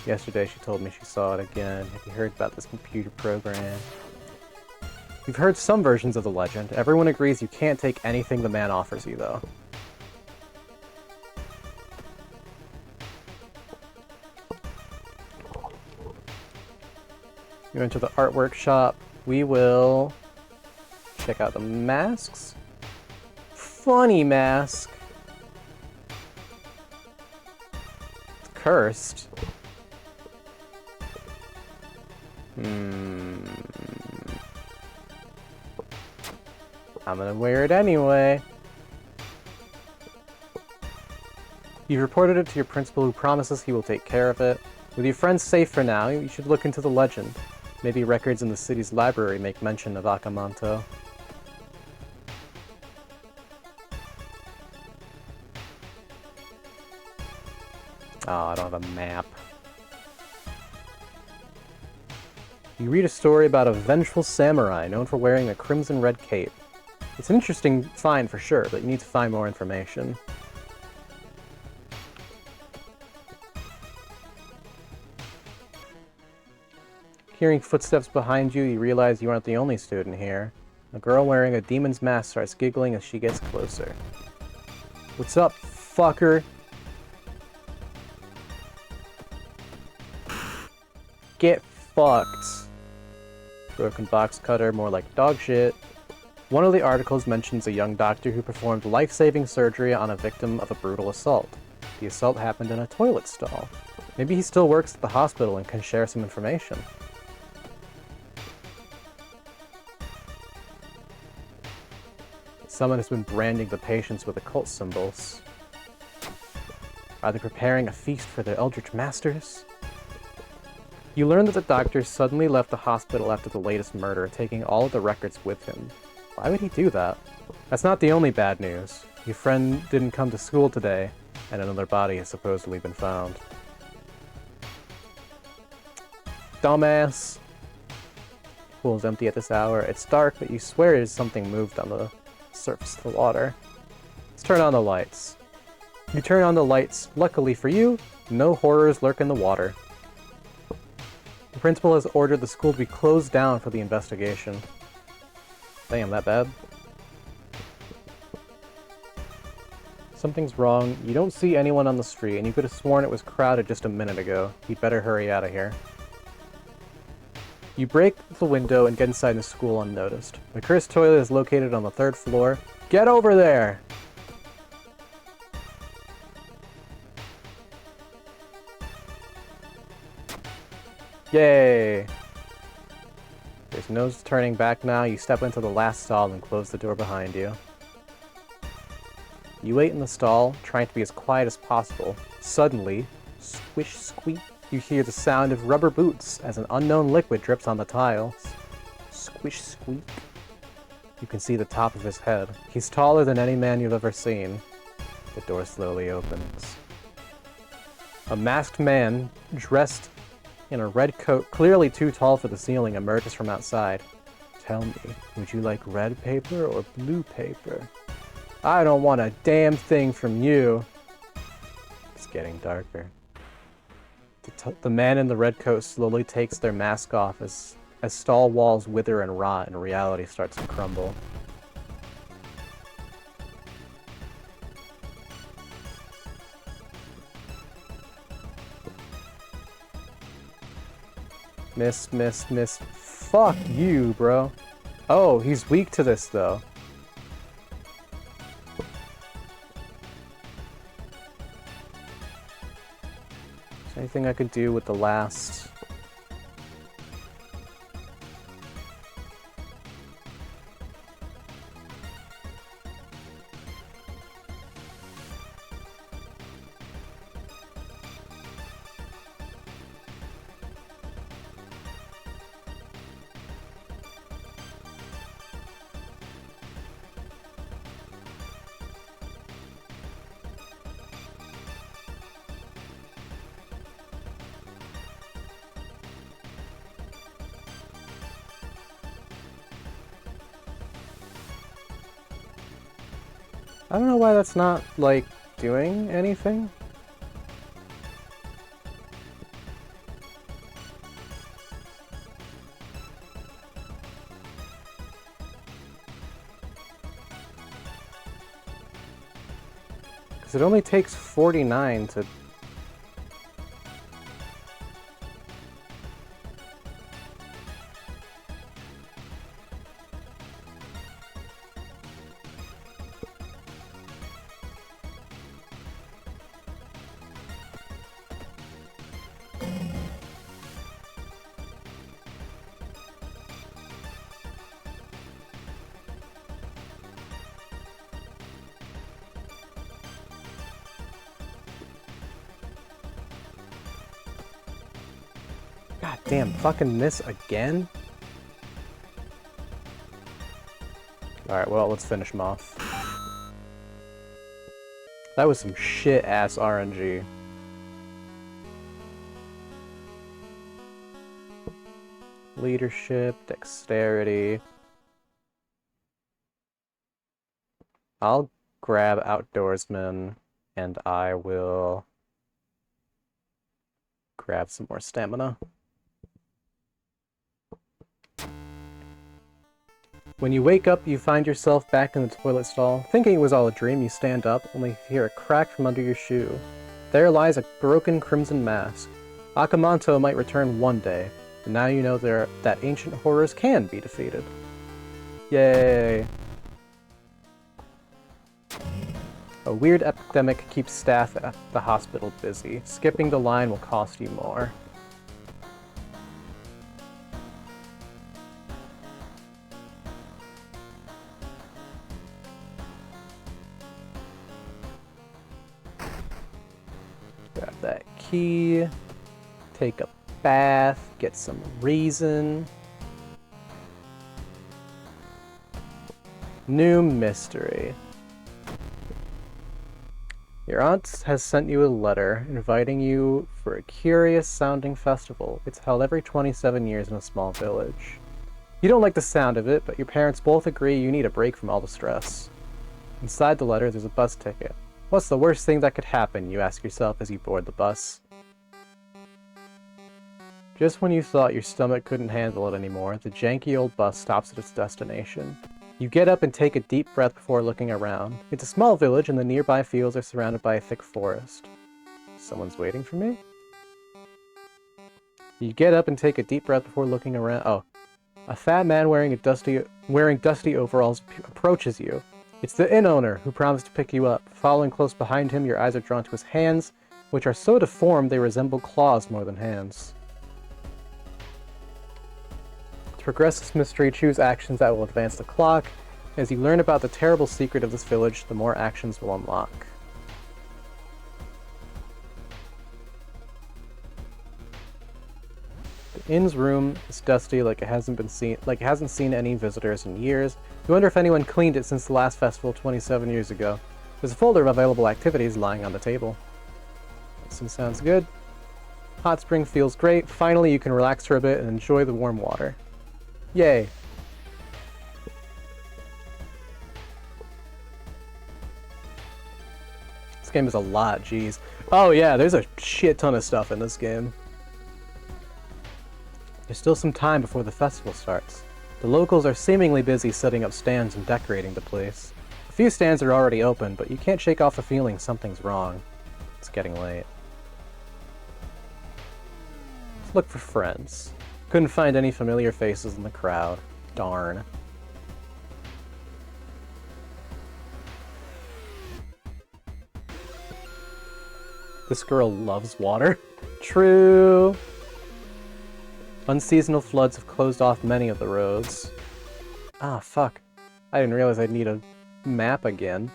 Yesterday she told me she saw it again. Have you heard about this computer program? You've heard some versions of the legend. Everyone agrees you can't take anything the man offers you, though. You enter the art workshop. We will check out the masks. Funny mask. It's cursed. I'm gonna wear it anyway. You've reported it to your principal, who promises he will take care of it. With your friends safe for now, you should look into the legend. Maybe records in the city's library make mention of Akamanto. Oh, I don't have a map. You read a story about a vengeful samurai known for wearing a crimson-red cape. It's an interesting find for sure, but you need to find more information. Hearing footsteps behind you, you realize you aren't the only student here. A girl wearing a demon's mask starts giggling as she gets closer. What's up, fucker? Get fucked. Broken box cutter, more like dog shit. One of the articles mentions a young doctor who performed life-saving surgery on a victim of a brutal assault. The assault happened in a toilet stall. Maybe he still works at the hospital and can share some information. Someone has been branding the patients with occult symbols. Are they preparing a feast for their eldritch masters? You learn that the doctor suddenly left the hospital after the latest murder, taking all of the records with him. Why would he do that? That's not the only bad news. Your friend didn't come to school today, and another body has supposedly been found. Dumbass! Pool is empty at this hour. It's dark, but you swear there's something moved on the surface of the water. Let's turn on the lights. You turn on the lights. Luckily for you, no horrors lurk in the water. The principal has ordered the school to be closed down for the investigation. Damn, that bad? Something's wrong. You don't see anyone on the street, and you could have sworn it was crowded just a minute ago. You'd better hurry out of here. You break the window and get inside the school unnoticed. The cursed toilet is located on the 3rd floor. Get over there! Yay! There's no turning back now. You step into the last stall and close the door behind you. You wait in the stall, trying to be as quiet as possible. Suddenly, squish squeak, you hear the sound of rubber boots as an unknown liquid drips on the tiles. Squish squeak. You can see the top of his head. He's taller than any man you've ever seen. The door slowly opens. A masked man, dressed in a red coat, clearly too tall for the ceiling, emerges from outside. Tell me, would you like red paper or blue paper? I don't want a damn thing from you. It's getting darker. The man in the red coat slowly takes their mask off as stall walls wither and rot and reality starts to crumble. Miss, miss, miss. Fuck you, bro. Oh, he's weak to this, though. Is there anything I could do with the last... I don't know why that's not, like, doing anything. Because it only takes 49 to... God damn, fucking miss again? Alright, well, let's finish him off. That was some shit-ass RNG. Leadership, dexterity. I'll grab Outdoorsman, and I will grab some more stamina. When you wake up, you find yourself back in the toilet stall. Thinking it was all a dream, you stand up, only to hear a crack from under your shoe. There lies a broken crimson mask. Akamanto might return one day, and now you know that ancient horrors can be defeated. Yay! A weird epidemic keeps staff at the hospital busy. Skipping the line will cost you more. Grab that key. Take a bath. Get some reason. New mystery. Your aunt has sent you a letter inviting you for a curious-sounding festival. It's held every 27 years in a small village. You don't like the sound of it, but your parents both agree you need a break from all the stress. Inside the letter, there's a bus ticket. What's the worst thing that could happen, you ask yourself as you board the bus. Just when you thought your stomach couldn't handle it anymore, the janky old bus stops at its destination. You get up and take a deep breath before looking around. It's a small village and the nearby fields are surrounded by a thick forest. Someone's waiting for me? You get up and take a deep breath before looking around. Oh. A fat man wearing dusty overalls approaches you. It's the inn owner who promised to pick you up. Following close behind him, your eyes are drawn to his hands, which are so deformed they resemble claws more than hands. To progress this mystery, choose actions that will advance the clock. As you learn about the terrible secret of this village, the more actions will unlock. The inn's room is dusty, like it hasn't seen any visitors in years. You wonder if anyone cleaned it since the last festival 27 years ago. There's a folder of available activities lying on the table. This one sounds good. Hot spring feels great. Finally, you can relax for a bit and enjoy the warm water. Yay. This game is a lot, jeez. Oh yeah, there's a shit ton of stuff in this game. There's still some time before the festival starts. The locals are seemingly busy setting up stands and decorating the place. A few stands are already open, but you can't shake off the feeling something's wrong. It's getting late. Let's look for friends. Couldn't find any familiar faces in the crowd. Darn. This girl loves water. True. Unseasonal floods have closed off many of the roads. Ah, fuck. I didn't realize I'd need a map again.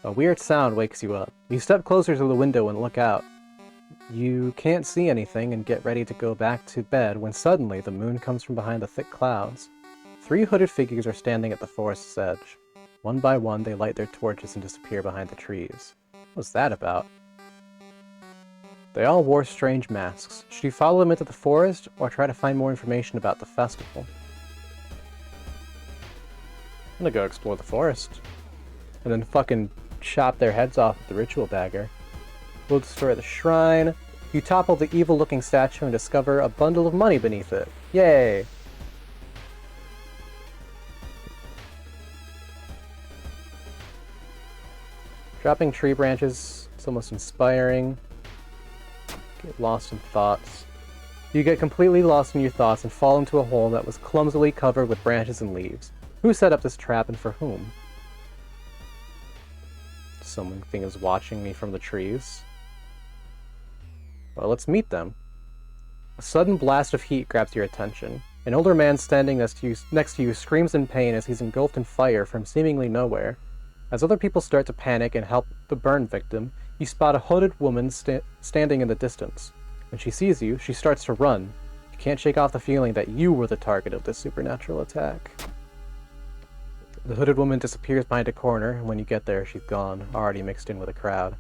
A weird sound wakes you up. You step closer to the window and look out. You can't see anything and get ready to go back to bed when suddenly the moon comes from behind the thick clouds. 3 hooded figures are standing at the forest's edge. One by one, they light their torches and disappear behind the trees. What's that about? They all wore strange masks. Should you follow them into the forest, or try to find more information about the festival? I'm gonna go explore the forest. And then fucking chop their heads off with the ritual dagger. We'll destroy the shrine. You topple the evil-looking statue and discover a bundle of money beneath it. Yay! Dropping tree branches is almost inspiring. Get lost in thoughts. You get completely lost in your thoughts and fall into a hole that was clumsily covered with branches and leaves. Who set up this trap and for whom? Something is watching me from the trees. Well, let's meet them. A sudden blast of heat grabs your attention. An older man standing next to you screams in pain as he's engulfed in fire from seemingly nowhere. As other people start to panic and help the burn victim, you spot a hooded woman standing in the distance. When she sees you, she starts to run. You can't shake off the feeling that you were the target of this supernatural attack. The hooded woman disappears behind a corner, and when you get there, she's gone, already mixed in with a crowd.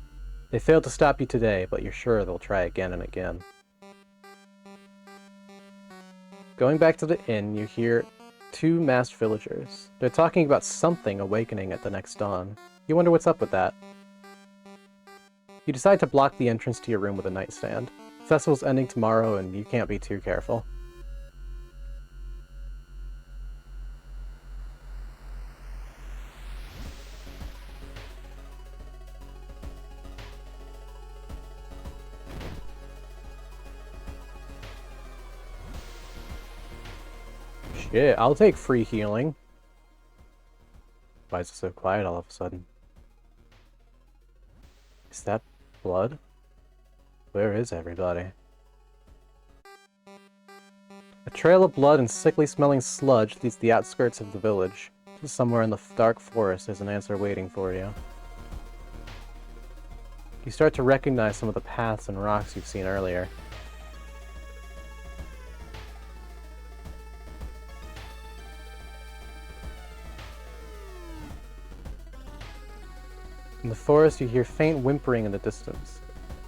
They failed to stop you today, but you're sure they'll try again and again. Going back to the inn, you hear two masked villagers. They're talking about something awakening at the next dawn. You wonder what's up with that. You decide to block the entrance to your room with a nightstand. The festival's ending tomorrow, and you can't be too careful. Shit, I'll take free healing. Why is it so quiet all of a sudden? Is that blood? Where is everybody? A trail of blood and sickly-smelling sludge leads to the outskirts of the village. Somewhere in the dark forest there's an answer waiting for you. You start to recognize some of the paths and rocks you've seen earlier. In the forest, you hear faint whimpering in the distance.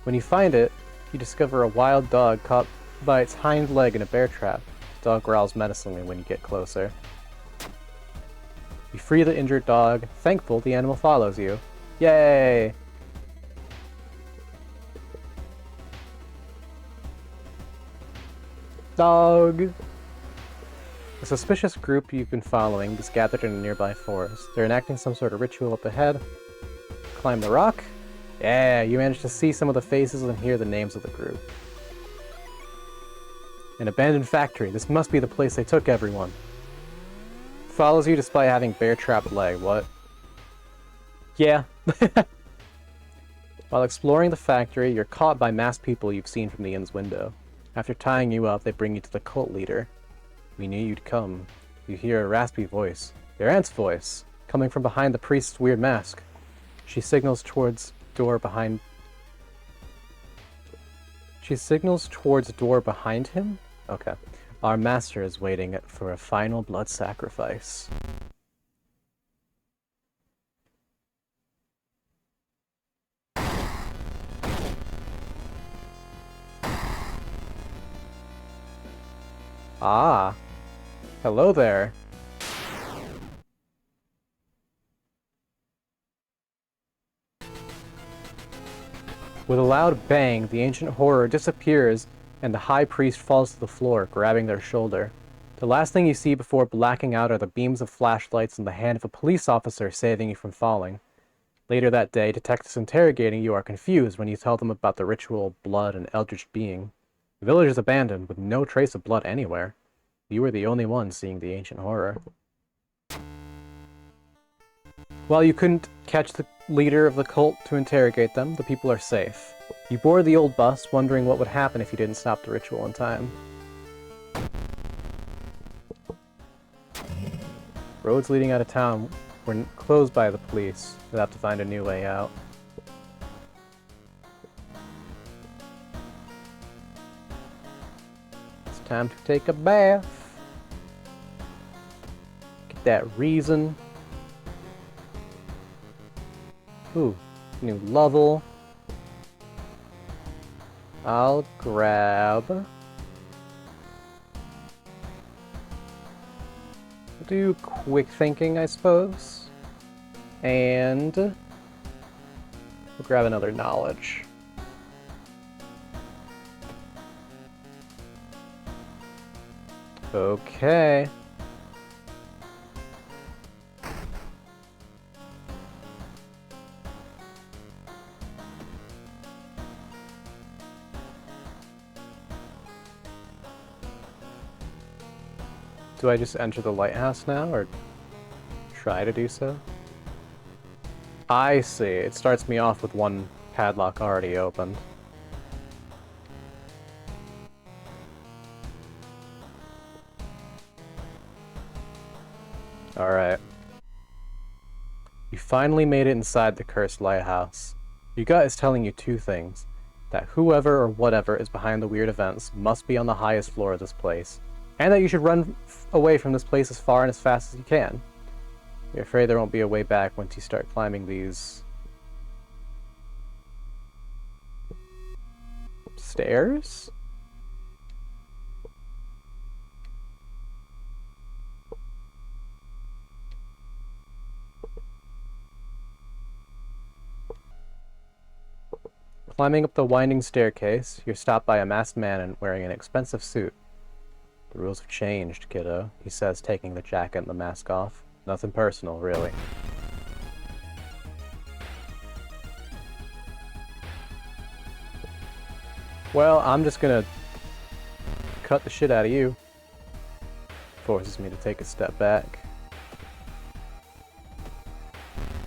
When you find it, you discover a wild dog caught by its hind leg in a bear trap. The dog growls menacingly when you get closer. You free the injured dog. Thankful, the animal follows you. Yay! Dog! A suspicious group you've been following is gathered in a nearby forest. They're enacting some sort of ritual up ahead. Climb the rock. Yeah, you managed to see some of the faces and hear the names of the group. An abandoned factory. This must be the place they took everyone. Follows you despite having bear-trapped leg. What? Yeah. While exploring the factory, you're caught by masked people you've seen from the inn's window. After tying you up, they bring you to the cult leader. We knew you'd come. You hear a raspy voice. Your aunt's voice, coming from behind the priest's weird mask. She signals towards door behind... She signals towards door behind him? Okay. Our master is waiting for a final blood sacrifice. Ah. Hello there. With a loud bang, the ancient horror disappears and the high priest falls to the floor, grabbing their shoulder. The last thing you see before blacking out are the beams of flashlights in the hand of a police officer saving you from falling. Later that day, detectives interrogating you are confused when you tell them about the ritual, blood, and eldritch being. The village is abandoned, with no trace of blood anywhere. You were the only one seeing the ancient horror. While you couldn't catch the leader of the cult to interrogate them, the people are safe. You board the old bus, wondering what would happen if you didn't stop the ritual in time. Roads leading out of town were closed by the police. You'll have to find a new way out. It's time to take a bath. Get that reason. Ooh, new level. I'll grab... do quick thinking, I suppose. And... we'll grab another knowledge. Okay. Do I just enter the lighthouse now, or try to do so? I see. It starts me off with one padlock already opened. Alright. You finally made it inside the cursed lighthouse. Your gut is telling you two things. that whoever or whatever is behind the weird events must be on the highest floor of this place, and that you should run away from this place as far and as fast as you can. You're afraid there won't be a way back once you start climbing these stairs? Climbing up the winding staircase, you're stopped by a masked man wearing an expensive suit. The rules have changed, kiddo, he says, taking the jacket and the mask off. Nothing personal, really. Well, I'm just gonna cut the shit out of you. Forces me to take a step back.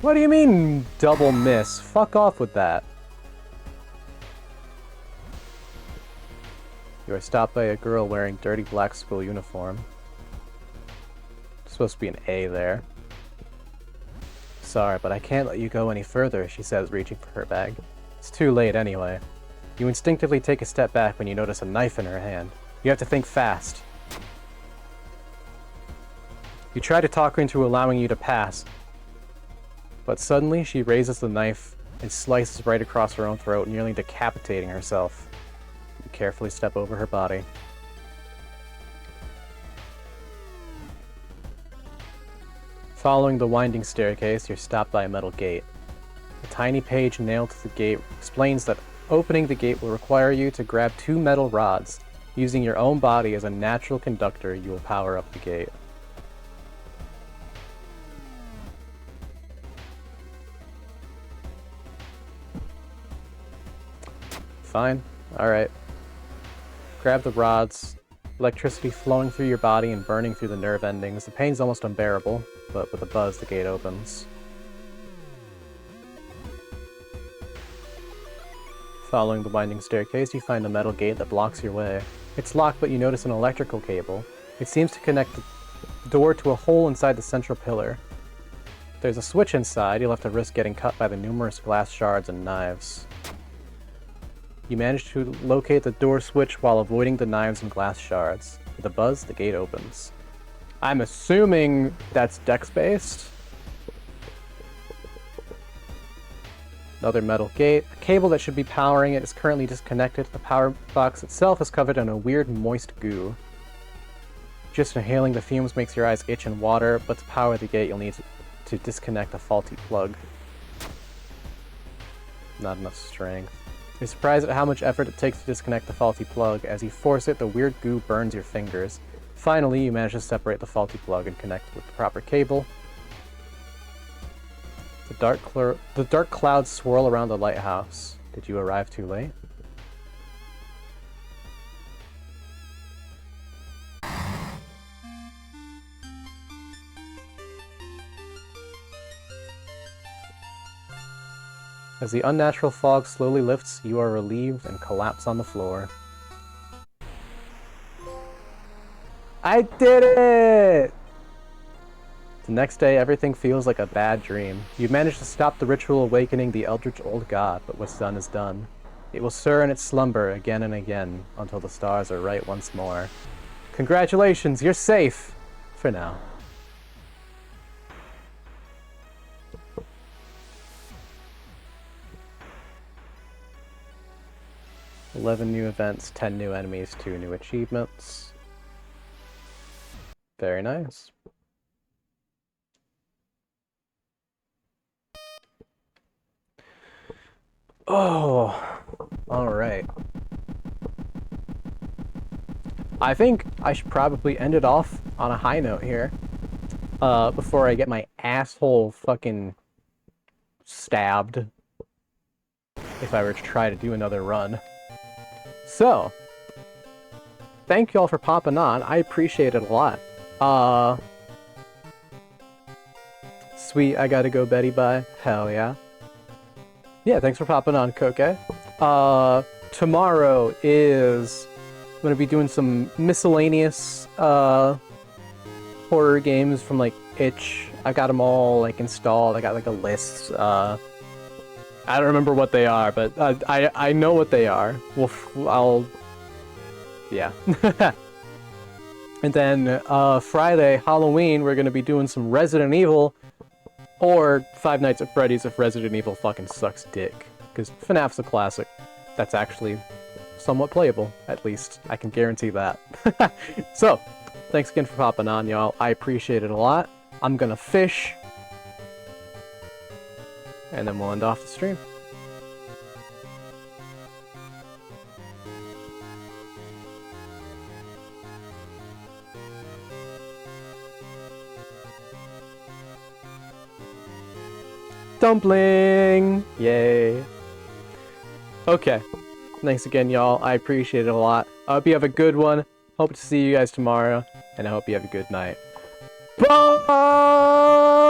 What do you mean, double miss? Fuck off with that. You are stopped by a girl wearing dirty black school uniform. There's supposed to be an A there. Sorry, but I can't let you go any further, she says, reaching for her bag. It's too late anyway. You instinctively take a step back when you notice a knife in her hand. You have to think fast. You try to talk her into allowing you to pass, but suddenly she raises the knife and slices right across her own throat, nearly decapitating herself. You carefully step over her body. Following the winding staircase, you're stopped by a metal gate. A tiny page nailed to the gate explains that opening the gate will require you to grab 2 metal rods. Using your own body as a natural conductor, you will power up the gate. Fine. Alright. Grab the rods. Electricity flowing through your body and burning through the nerve endings. The pain's almost unbearable, but with a buzz, the gate opens. Following the winding staircase, you find a metal gate that blocks your way. It's locked, but you notice an electrical cable. It seems to connect the door to a hole inside the central pillar. If there's a switch inside, you'll have to risk getting cut by the numerous glass shards and knives. You manage to locate the door switch while avoiding the knives and glass shards. With a buzz, the gate opens. I'm assuming that's dex-based. Another metal gate. The cable that should be powering it is currently disconnected. The power box itself is covered in a weird moist goo. Just inhaling the fumes makes your eyes itch and water, but to power the gate you'll need to disconnect a faulty plug. Not enough strength. You're surprised at how much effort it takes to disconnect the faulty plug. As you force it, the weird goo burns your fingers. Finally, you manage to separate the faulty plug and connect it with the proper cable. The dark clouds swirl around the lighthouse. Did you arrive too late? As the unnatural fog slowly lifts, you are relieved and collapse on the floor. I did it! The next day, everything feels like a bad dream. You've managed to stop the ritual awakening the eldritch old god, but what's done is done. It will stir in its slumber again and again, until the stars are right once more. Congratulations, you're safe! For now. $11 new events, 10 new enemies, 2 new achievements. Very nice. Oh, alright. I think I should probably end it off on a high note here. Before I get my asshole fucking stabbed. If I were to try to do another run. So, thank you all for popping on. I appreciate it a lot. Sweet, I gotta go Betty bye. Hell yeah. Yeah, thanks for popping on, Koke. Tomorrow is... I'm gonna be doing some miscellaneous, horror games from, like, itch. I got them all, like, installed. I got, like, a list, I don't remember what they are, but I know what they are. Yeah. And then Friday, Halloween, we're gonna be doing some Resident Evil, or Five Nights at Freddy's if Resident Evil fucking sucks dick. Because FNAF's a classic. That's actually somewhat playable, at least. I can guarantee that. So, thanks again for popping on, y'all. I appreciate it a lot. I'm gonna fish. And then we'll end off the stream. Dumpling! Yay. Okay. Thanks again, y'all. I appreciate it a lot. I hope you have a good one. Hope to see you guys tomorrow. And I hope you have a good night. Bye!